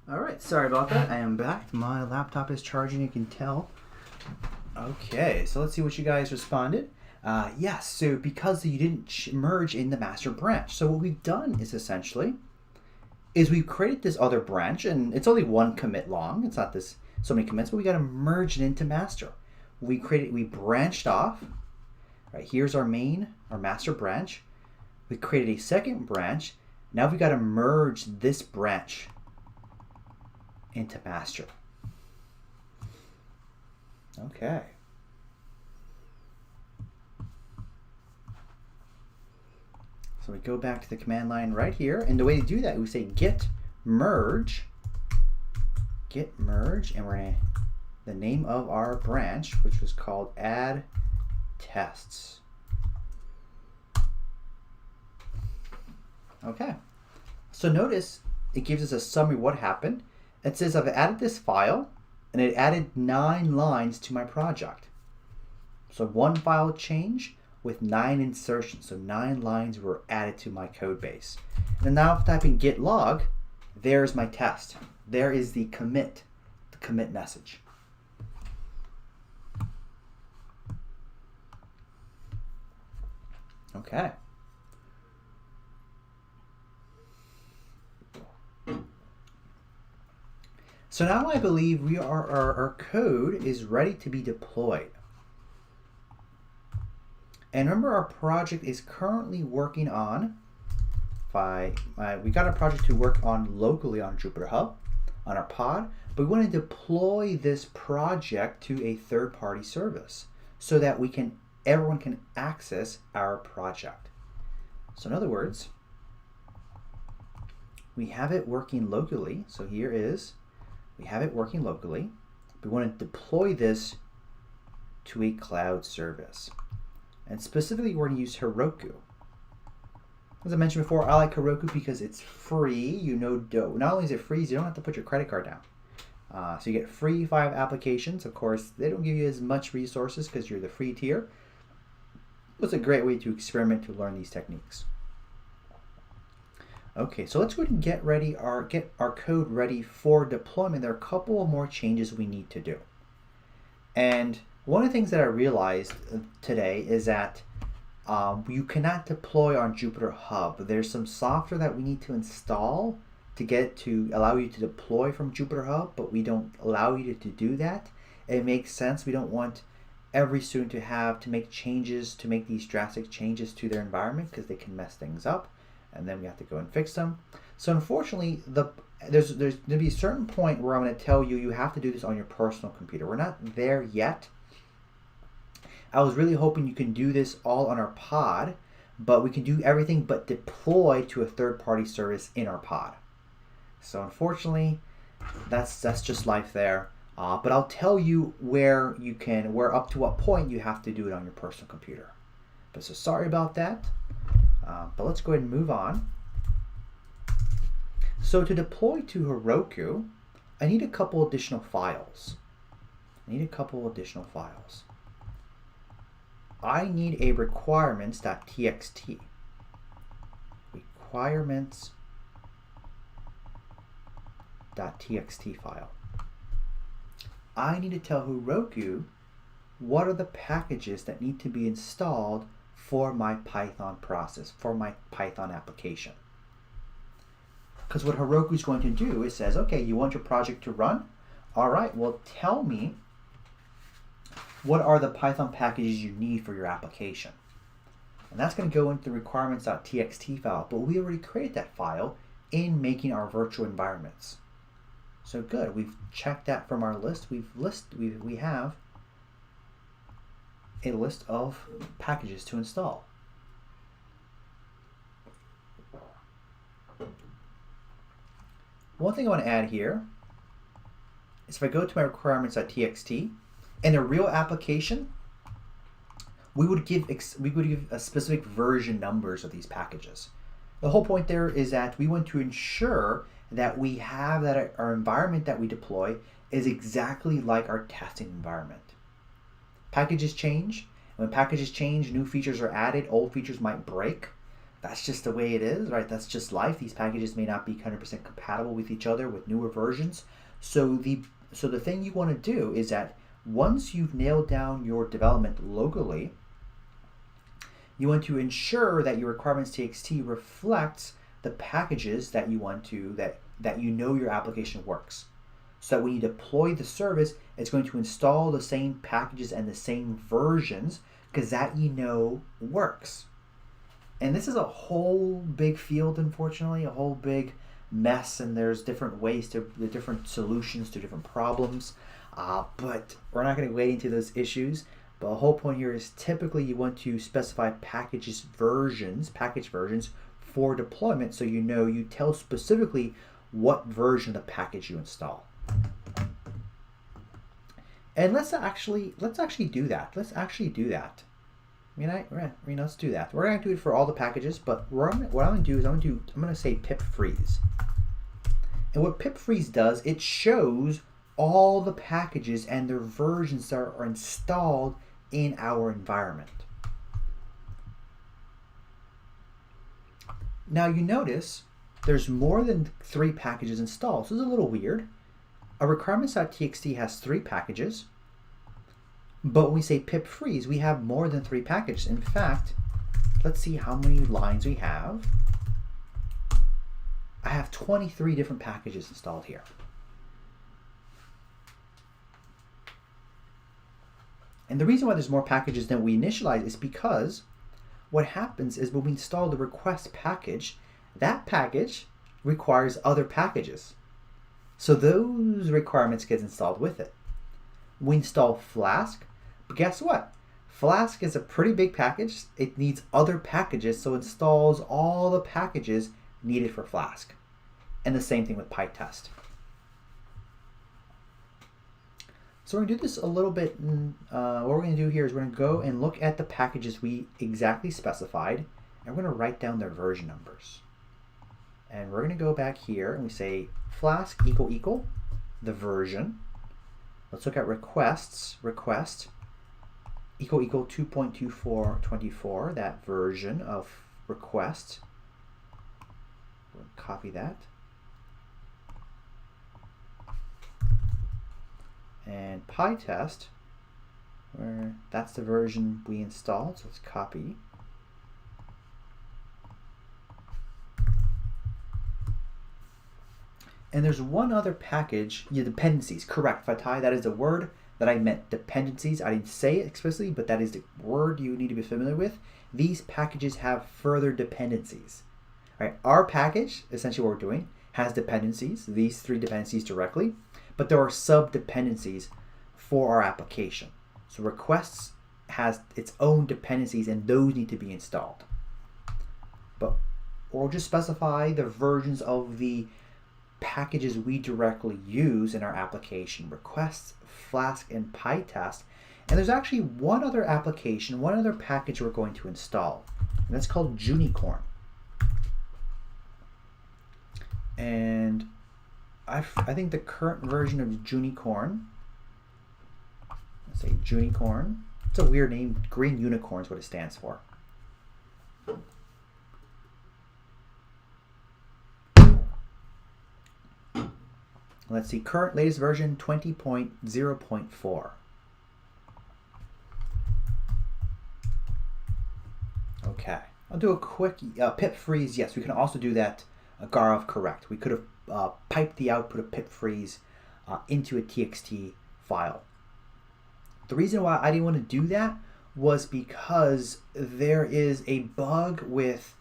Alright, sorry about that. I am back. My laptop is charging, you can tell. Okay, so let's see what you guys responded. Yes, so because you didn't merge in the master branch. So what we've done is essentially, we've created this other branch, and it's only one commit long. It's not this so many commits, but we got to merge it into master. We branched off. Right, here's our master branch. We created a second branch. Now we got to merge this branch into master. Okay. So we go back to the command line right here, and the way to do that, we say git merge, and we're gonna the name of our branch, which was called add tests. Okay. So notice it gives us a summary of what happened. It says I've added this file, and it added 9 lines to my project. So one file change with 9 insertions. So 9 lines were added to my code base. And now if I type in git log, there's my test. There is the commit message. Okay. So now I believe our code is ready to be deployed. And remember, our project is currently working on, we got a project to work on locally on Jupyter Hub, on our pod, but we want to deploy this project to a third-party service so that everyone can access our project. So in other words, we have it working locally. So here is, we have it working locally. We want to deploy this to a cloud service. And specifically, we're going to use Heroku. As I mentioned before, I like Heroku because it's free. Not only is it free, you don't have to put your credit card down. So you get free 5 applications. Of course, they don't give you as much resources because you're the free tier. It's a great way to experiment to learn these techniques. Okay, so let's go ahead and get our code ready for deployment. There are a couple of more changes we need to do. And one of the things that I realized today is that you cannot deploy on Jupyter Hub. There's some software that we need to install to allow you to deploy from Jupyter Hub, but we don't allow you to do that. It makes sense. We don't want every student to make these drastic changes to their environment because they can mess things up, and then we have to go and fix them. So unfortunately, there's going to be a certain point where I'm going to tell you have to do this on your personal computer. We're not there yet. I was really hoping you can do this all on our pod, but we can do everything but deploy to a third-party service in our pod. So unfortunately, that's just life there. But I'll tell you where up to what point you have to do it on your personal computer. But so sorry about that. But let's go ahead and move on. So to deploy to Heroku, I need a couple additional files. I need a requirements.txt. Requirements.txt file. I need to tell Heroku what are the packages that need to be installed for my Python process, for my Python application. Because what Heroku is going to do is says, okay, you want your project to run? All right, well, tell me what are the Python packages you need for your application. And that's going to go into the requirements.txt file, but we already created that file in making our virtual environments. So good, we've checked that from our list. We have a list of packages to install. One thing I want to add here is if I go to my requirements.txt, in a real application, we would give a specific version numbers of these packages. The whole point there is that we want to ensure that our environment that we deploy is exactly like our testing environment. Packages change. When packages change, new features are added, old features might break. That's just the way it is, right? That's just life. These packages may not be 100% compatible with each other with newer versions. So the thing you want to do is that once you've nailed down your development locally, you want to ensure that your requirements.txt reflects the packages that you want to, that you know your application works. So that when you deploy the service, it's going to install the same packages and the same versions because that works. And this is a whole big field, unfortunately, a whole big mess, and there's different different solutions to different problems. But we're not going to wade into those issues. But the whole point here is typically you want to specify package versions for deployment, so you tell specifically what version of the package you install. And let's actually do that. Let's do that. Let's do that. We're going to do it for all the packages, but what I'm going to do is I'm going to say pip freeze. And what pip freeze does, it shows all the packages and their versions that are installed in our environment. Now you notice there's more than 3 packages installed. So it's a little weird. A requirements.txt has 3 packages, but when we say pip freeze, we have more than 3 packages. In fact, let's see how many lines we have. I have 23 different packages installed here. And the reason why there's more packages than we initialize is because what happens is when we install the request package, that package requires other packages. So those requirements get installed with it. We install Flask, but guess what? Flask is a pretty big package. It needs other packages, so it installs all the packages needed for Flask. And the same thing with PyTest. So we're going to do this a little bit. What we're going to do here is we're going to go and look at the packages we exactly specified, and we're going to write down their version numbers. And we're going to go back here and we say Flask equal the version. Let's look at requests. Request equal 2.2424, that version of request. We'll copy that. And PyTest, where that's the version we installed, so let's copy. And there's one other package, dependencies, correct, Fatai, that is the word that I meant, dependencies. I didn't say it explicitly, but that is the word you need to be familiar with. These packages have further dependencies. All right, our package, essentially what we're doing, has dependencies, these 3 dependencies directly, but there are sub-dependencies for our application. So requests has its own dependencies and those need to be installed. But we'll just specify the versions of the packages we directly use in our application, requests, Flask, and PyTest. And there's actually one other application, one other package we're going to install, and that's called Junicorn. And I think the current version of Junicorn, let's say Junicorn, it's a weird name, green unicorn is what it stands for. Let's see, current latest version 20.0.4. Okay, I'll do a quick pip freeze. Yes, we can also do that. Gaurav, correct. We could have piped the output of pip freeze into a TXT file. The reason why I didn't want to do that was because there is a bug with,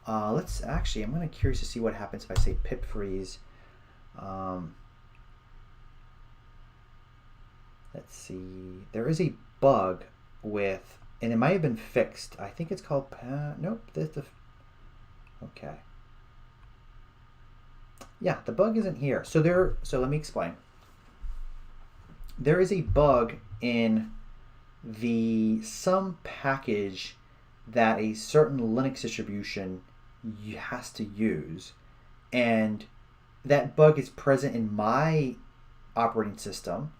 I'm going to curious to see what happens if I say pip freeze. Let's see, there is a bug with, and it might have been fixed. I think it's called, nope, okay. Yeah, the bug isn't here. So let me explain. There is a bug in some package that a certain Linux distribution has to use, and that bug is present in my operating system,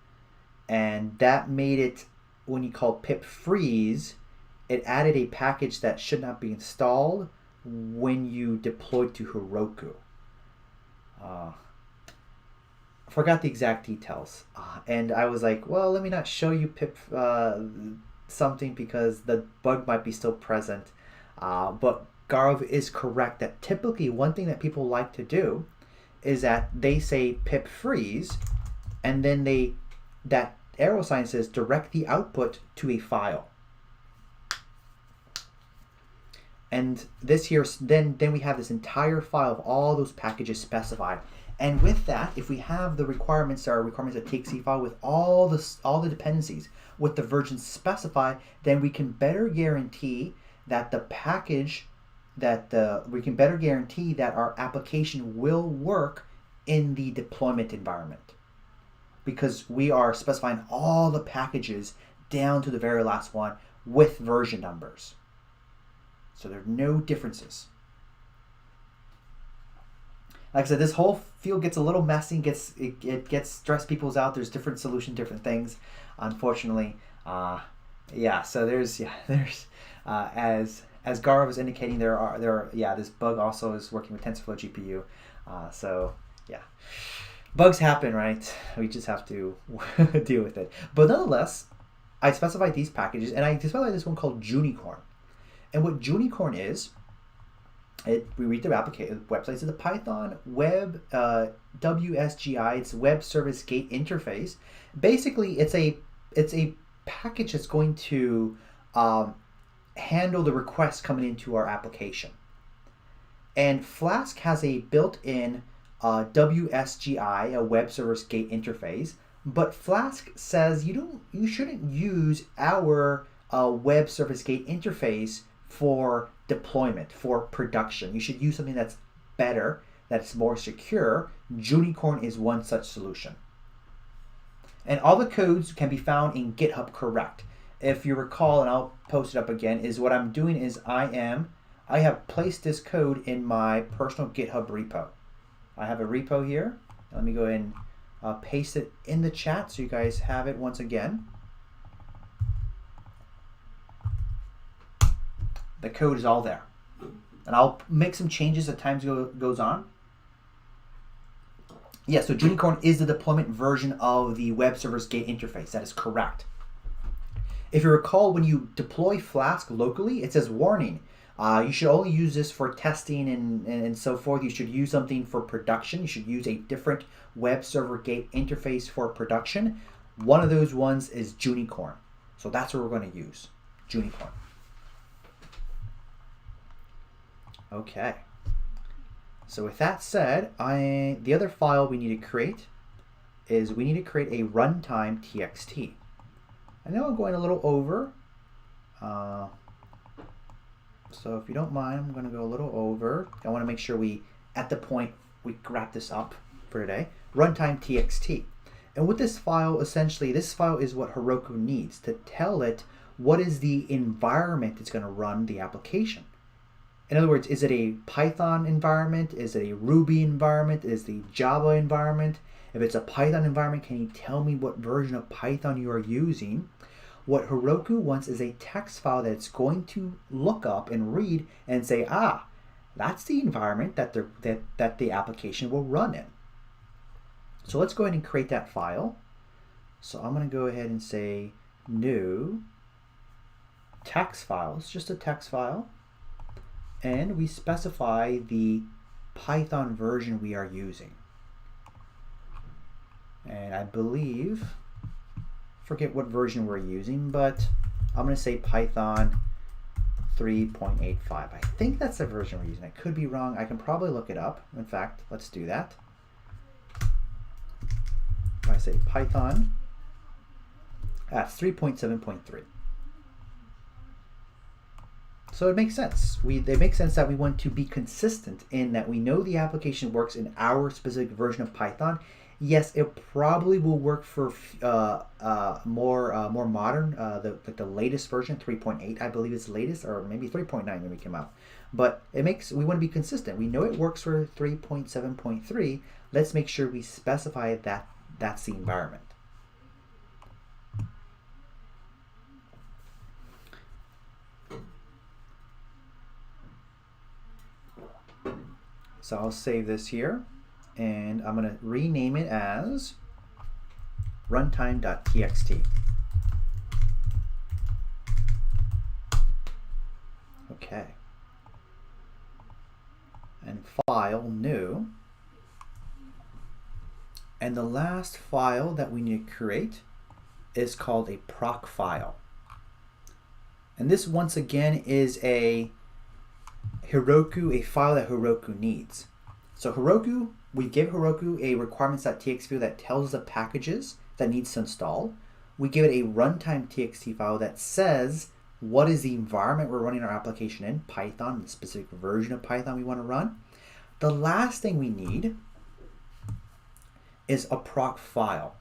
and that made it, when you call pip freeze, it added a package that should not be installed when you deployed to Heroku. I forgot the exact details, and I was like, well, let me not show you pip something because the bug might be still present. But Gaurav is correct that typically one thing that people like to do is that they say pip freeze, and then that arrow sign says direct the output to a file. And this here, then we have this entire file of all those packages specified. And with that, if we have the requirements, our requirements of TXT file with all the dependencies with the versions specified, then we can better guarantee that we can better guarantee that our application will work in the deployment environment, because we are specifying all the packages down to the very last one with version numbers. So there are no differences. Like I said, this whole field gets a little messy. It gets stressed people's out. There's different solutions, different things. Unfortunately, So there's as Gaurav was indicating, this bug also is working with TensorFlow GPU. Bugs happen, right? We just have to deal with it. But nonetheless, I specified these packages, and I specified this one called Junicorn. And what Junicorn is, we read their website. It's a Python web WSGI. It's Web Service Gate Interface. Basically, it's a package that's going to handle the requests coming into our application. And Flask has a built-in WSGI, a web service gate interface, but Flask says you shouldn't use our web service gate interface for deployment, for production. You should use something that's better, that's more secure. Junicorn is one such solution. And all the codes can be found in GitHub Correct. If you recall, and I'll post it up again, is what I'm doing is I have placed this code in my personal GitHub repo. I have a repo here. Let me go ahead and paste it in the chat so you guys have it once again. The code is all there. And I'll make some changes as time goes on. Yeah, so Junicorn is the deployment version of the web server's gate interface. That is correct. If you recall, when you deploy Flask locally, it says warning. You should only use this for testing and so forth. You should use something for production. You should use a different web server gate interface for production. One of those ones is Junicorn. So that's what we're going to use, Junicorn. Okay. So with that said, the other file we need to create is we need to create a runtime txt. I know I'm going a little over. So if you don't mind, I'm going to go a little over. I want to make sure at the point we wrap this up for today. Runtime txt. And with this file, essentially, this file is what Heroku needs to tell it what is the environment it's going to run the application. In other words, is it a Python environment? Is it a Ruby environment? Is it a Java environment? If it's a Python environment, can you tell me what version of Python you are using? What Heroku wants is a text file that it's going to look up and read and say, that's the environment that the application will run in. So let's go ahead and create that file. So I'm going to go ahead and say new text file. It's just a text file. And we specify the Python version we are using. And I believe, forget what version we're using, but I'm going to say Python 3.85. I think that's the version we're using. I could be wrong. I can probably look it up. In fact, let's do that. If I say Python, that's 3.7.3. So it makes sense. It makes sense that we want to be consistent in that we know the application works in our specific version of Python. Yes, it probably will work for more modern, the latest version, 3.8, I believe is the latest, or maybe 3.9 when we came out. But we want to be consistent. We know it works for 3.7.3. Let's make sure we specify that that's the environment. So I'll save this here, and I'm going to rename it as runtime.txt. Okay. And file new. And the last file that we need to create is called a proc file. And this once again is a file that Heroku needs. So we give Heroku a requirements.txt file that tells the packages that needs to install. We give it a runtime txt file that says what is the environment we're running our application in, Python, the specific version of Python we want to run. The last thing we need is a proc file.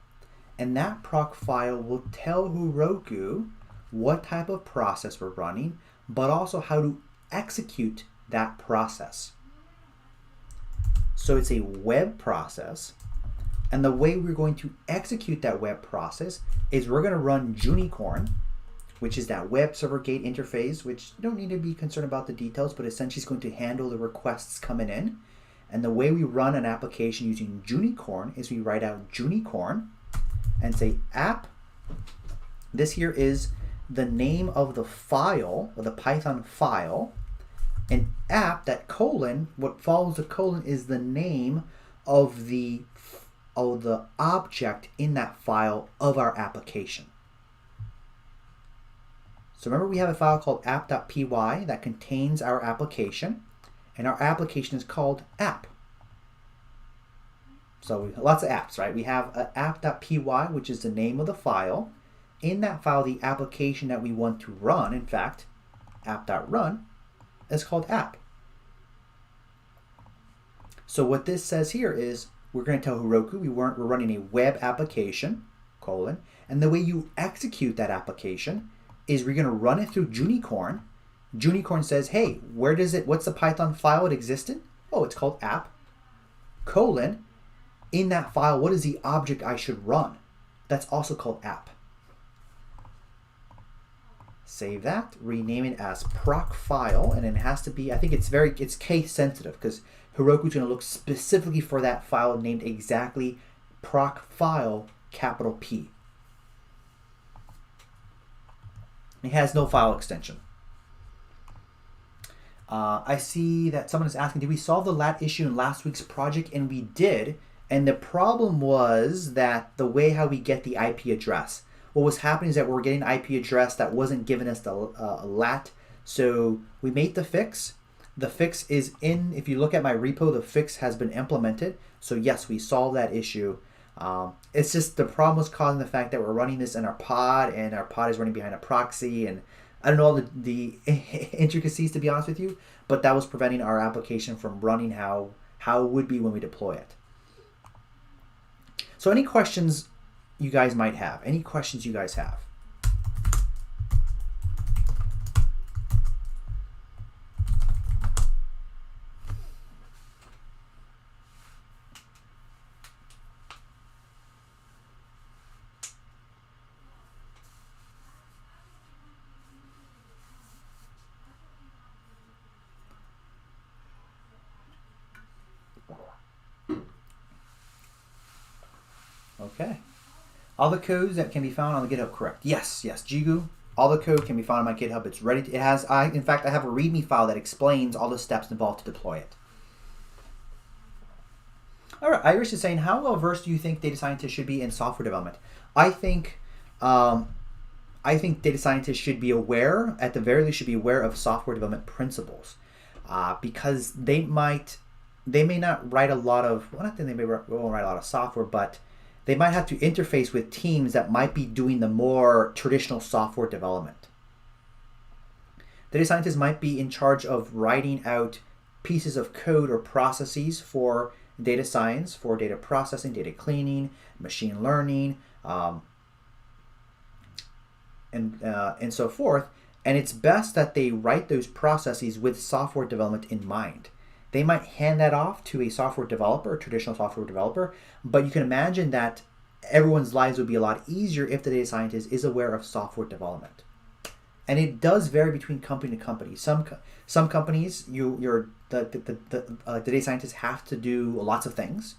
And that proc file will tell Heroku what type of process we're running, but also how to execute that process. So it's a web process, and the way we're going to execute that web process is we're going to run Junicorn, which is that web server gate interface, which you don't need to be concerned about the details, but essentially it's going to handle the requests coming in. And the way we run an application using Junicorn is we write out Junicorn and say app. This here is the name of the file, or the Python file. An app, that colon, what follows the colon is the name of the object in that file of our application. So remember, we have a file called app.py that contains our application, and our application is called app. So lots of apps, right? We have an app.py, which is the name of the file. In that file, the application that we want to run, in fact, app.run, is called app. So what this says here is we're going to tell Heroku we're running a web application, and the way you execute that application is we're going to run it through Junicorn. Junicorn says, hey, what's the Python file it exists in? Oh, it's called app, in that file, what is the object I should run? That's also called app. Save that, rename it as proc file, and it has to be, I think it's case sensitive because Heroku's going to look specifically for that file named exactly proc file, capital P. It has no file extension. I see that someone is asking, did we solve the lat issue in last week's project? And we did. And the problem was that the way how we get the IP address. What was happening is that we're getting an IP address that wasn't giving us the lat. So we made the fix. The fix is in, if you look at my repo, the fix has been implemented. So yes, we solved that issue. It's just the problem was causing the fact that we're running this in our pod, and our pod is running behind a proxy, and I don't know all the intricacies, to be honest with you, but that was preventing our application from running how it would be when we deploy it. So any questions you guys might have? Any questions you guys have? Okay. All the codes that can be found on the GitHub, correct? Yes, Jigu. All the code can be found on my GitHub. It's ready. In fact, I have a README file that explains all the steps involved to deploy it. All right, Irish is saying, how well versed do you think data scientists should be in software development? I think data scientists should be aware, at the very least, should be aware of software development principles, because they may not write a lot of, well, not that they won't write a lot of software, but they might have to interface with teams that might be doing the more traditional software development. Data scientists might be in charge of writing out pieces of code or processes for data science, for data processing, data cleaning, machine learning, and so forth. And it's best that they write those processes with software development in mind. They might hand that off to a software developer, a traditional software developer, but you can imagine that everyone's lives would be a lot easier if the data scientist is aware of software development. And it does vary between company to company. Some companies, the data scientists have to do lots of things.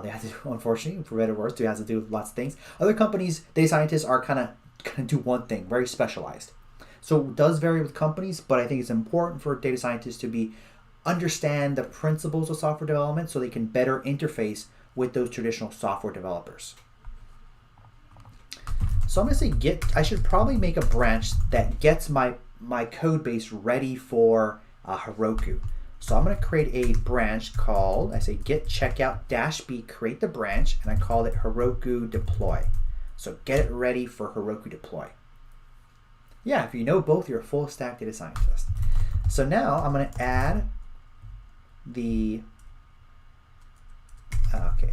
They have to, unfortunately, for better or worse, they have to do lots of things. Other companies, data scientists are kind of going to do one thing, very specialized. So it does vary with companies, but I think it's important for data scientists to understand the principles of software development so they can better interface with those traditional software developers. So I'm going to say I should probably make a branch that gets my code base ready for Heroku. So I'm going to create a branch called, I say git checkout -b, create the branch, and I call it Heroku deploy. So get it ready for Heroku deploy. Yeah, if you know both, you're a full stack data scientist. So now I'm going to add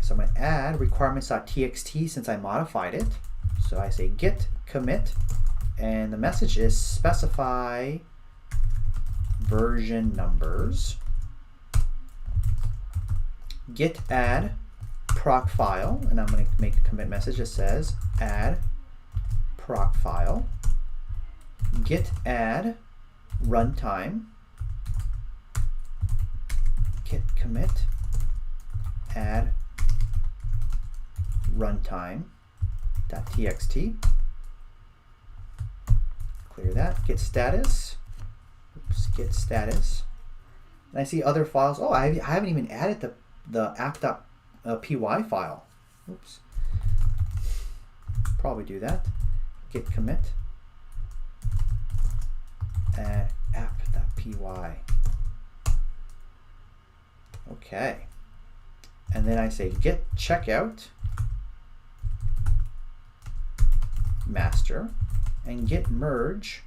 so I'm going to add requirements.txt since I modified it. So I say git commit, and the message is specify version numbers, git add proc file, and I'm going to make a commit message that says add proc file, git add runtime, git commit add runtime.txt. Clear that. Git status. Oops, git status. And I see other files. Oh, I haven't even added the app.py file. Oops. Probably do that. Git commit add app.py. Okay. And then I say get checkout master and get merge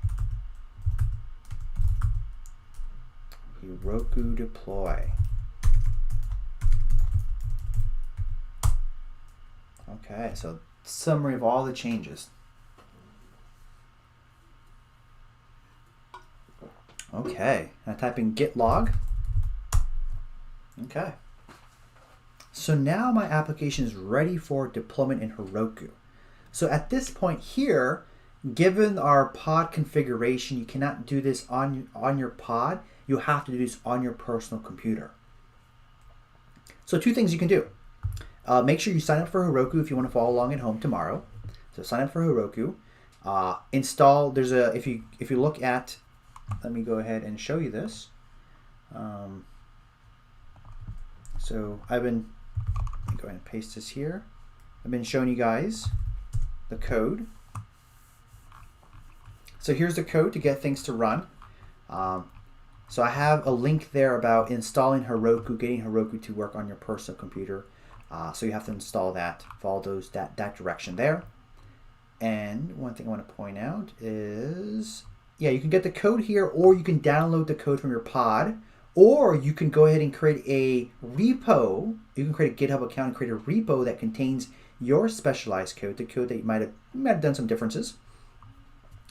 Heroku deploy. Okay, so summary of all the changes. Okay, I type in git log. Okay. So now my application is ready for deployment in Heroku. So at this point here, given our pod configuration, you cannot do this on your pod. You have to do this on your personal computer. So two things you can do. Make sure you sign up for Heroku if you want to follow along at home tomorrow. So sign up for Heroku. Install. There's a if you look at. Let me go ahead and show you this. So let me go ahead and paste this here. I've been showing you guys the code. So here's the code to get things to run. So I have a link there about installing Heroku, getting Heroku to work on your personal computer. So you have to install that, follow that direction there. And one thing I want to point out is, yeah, you can get the code here, or you can download the code from your pod, or you can go ahead and create a repo. You can create a GitHub account and create a repo that contains your specialized code, the code that you might have done some differences.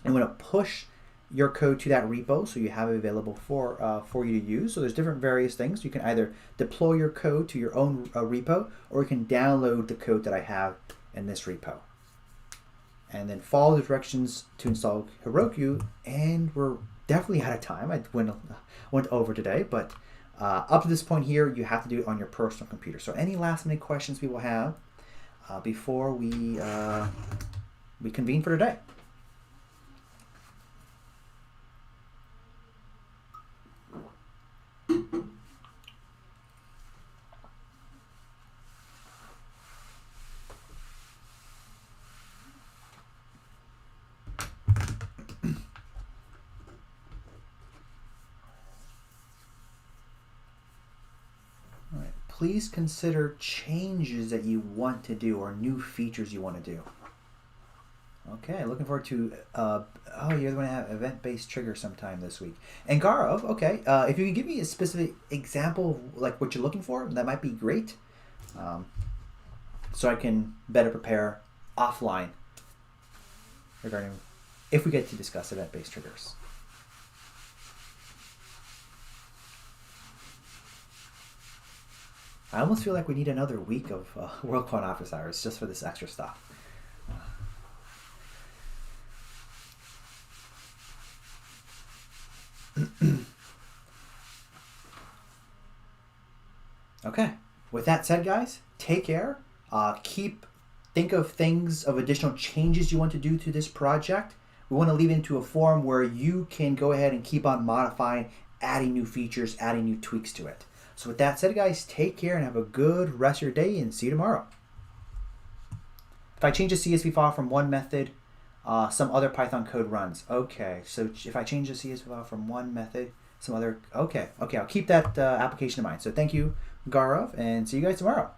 I'm going to push your code to that repo so you have it available for you to use. So there's different various things. You can either deploy your code to your own repo, or you can download the code that I have in this repo. And then follow the directions to install Heroku, and we're definitely out of time. I went over today, but up to this point here, you have to do it on your personal computer. So any last minute questions people have before we convene for today? Please consider changes that you want to do or new features you want to do. Okay, looking forward to, you're going to have event-based trigger sometime this week. And Gaurav, okay, if you can give me a specific example of like what you're looking for, that might be great. So I can better prepare offline regarding if we get to discuss event-based triggers. I almost feel like we need another week of Worldcoin office hours just for this extra stuff. Okay. With that said, guys, take care. Think of things of additional changes you want to do to this project. We want to leave it into a form where you can go ahead and keep on modifying, adding new features, adding new tweaks to it. So with that said, guys, take care and have a good rest of your day, and see you tomorrow. If I change the CSV file from one method, some other Python code runs. Okay, so if I change the CSV file from one method, some other, okay, I'll keep that application in mind. So thank you, Gaurav, and see you guys tomorrow.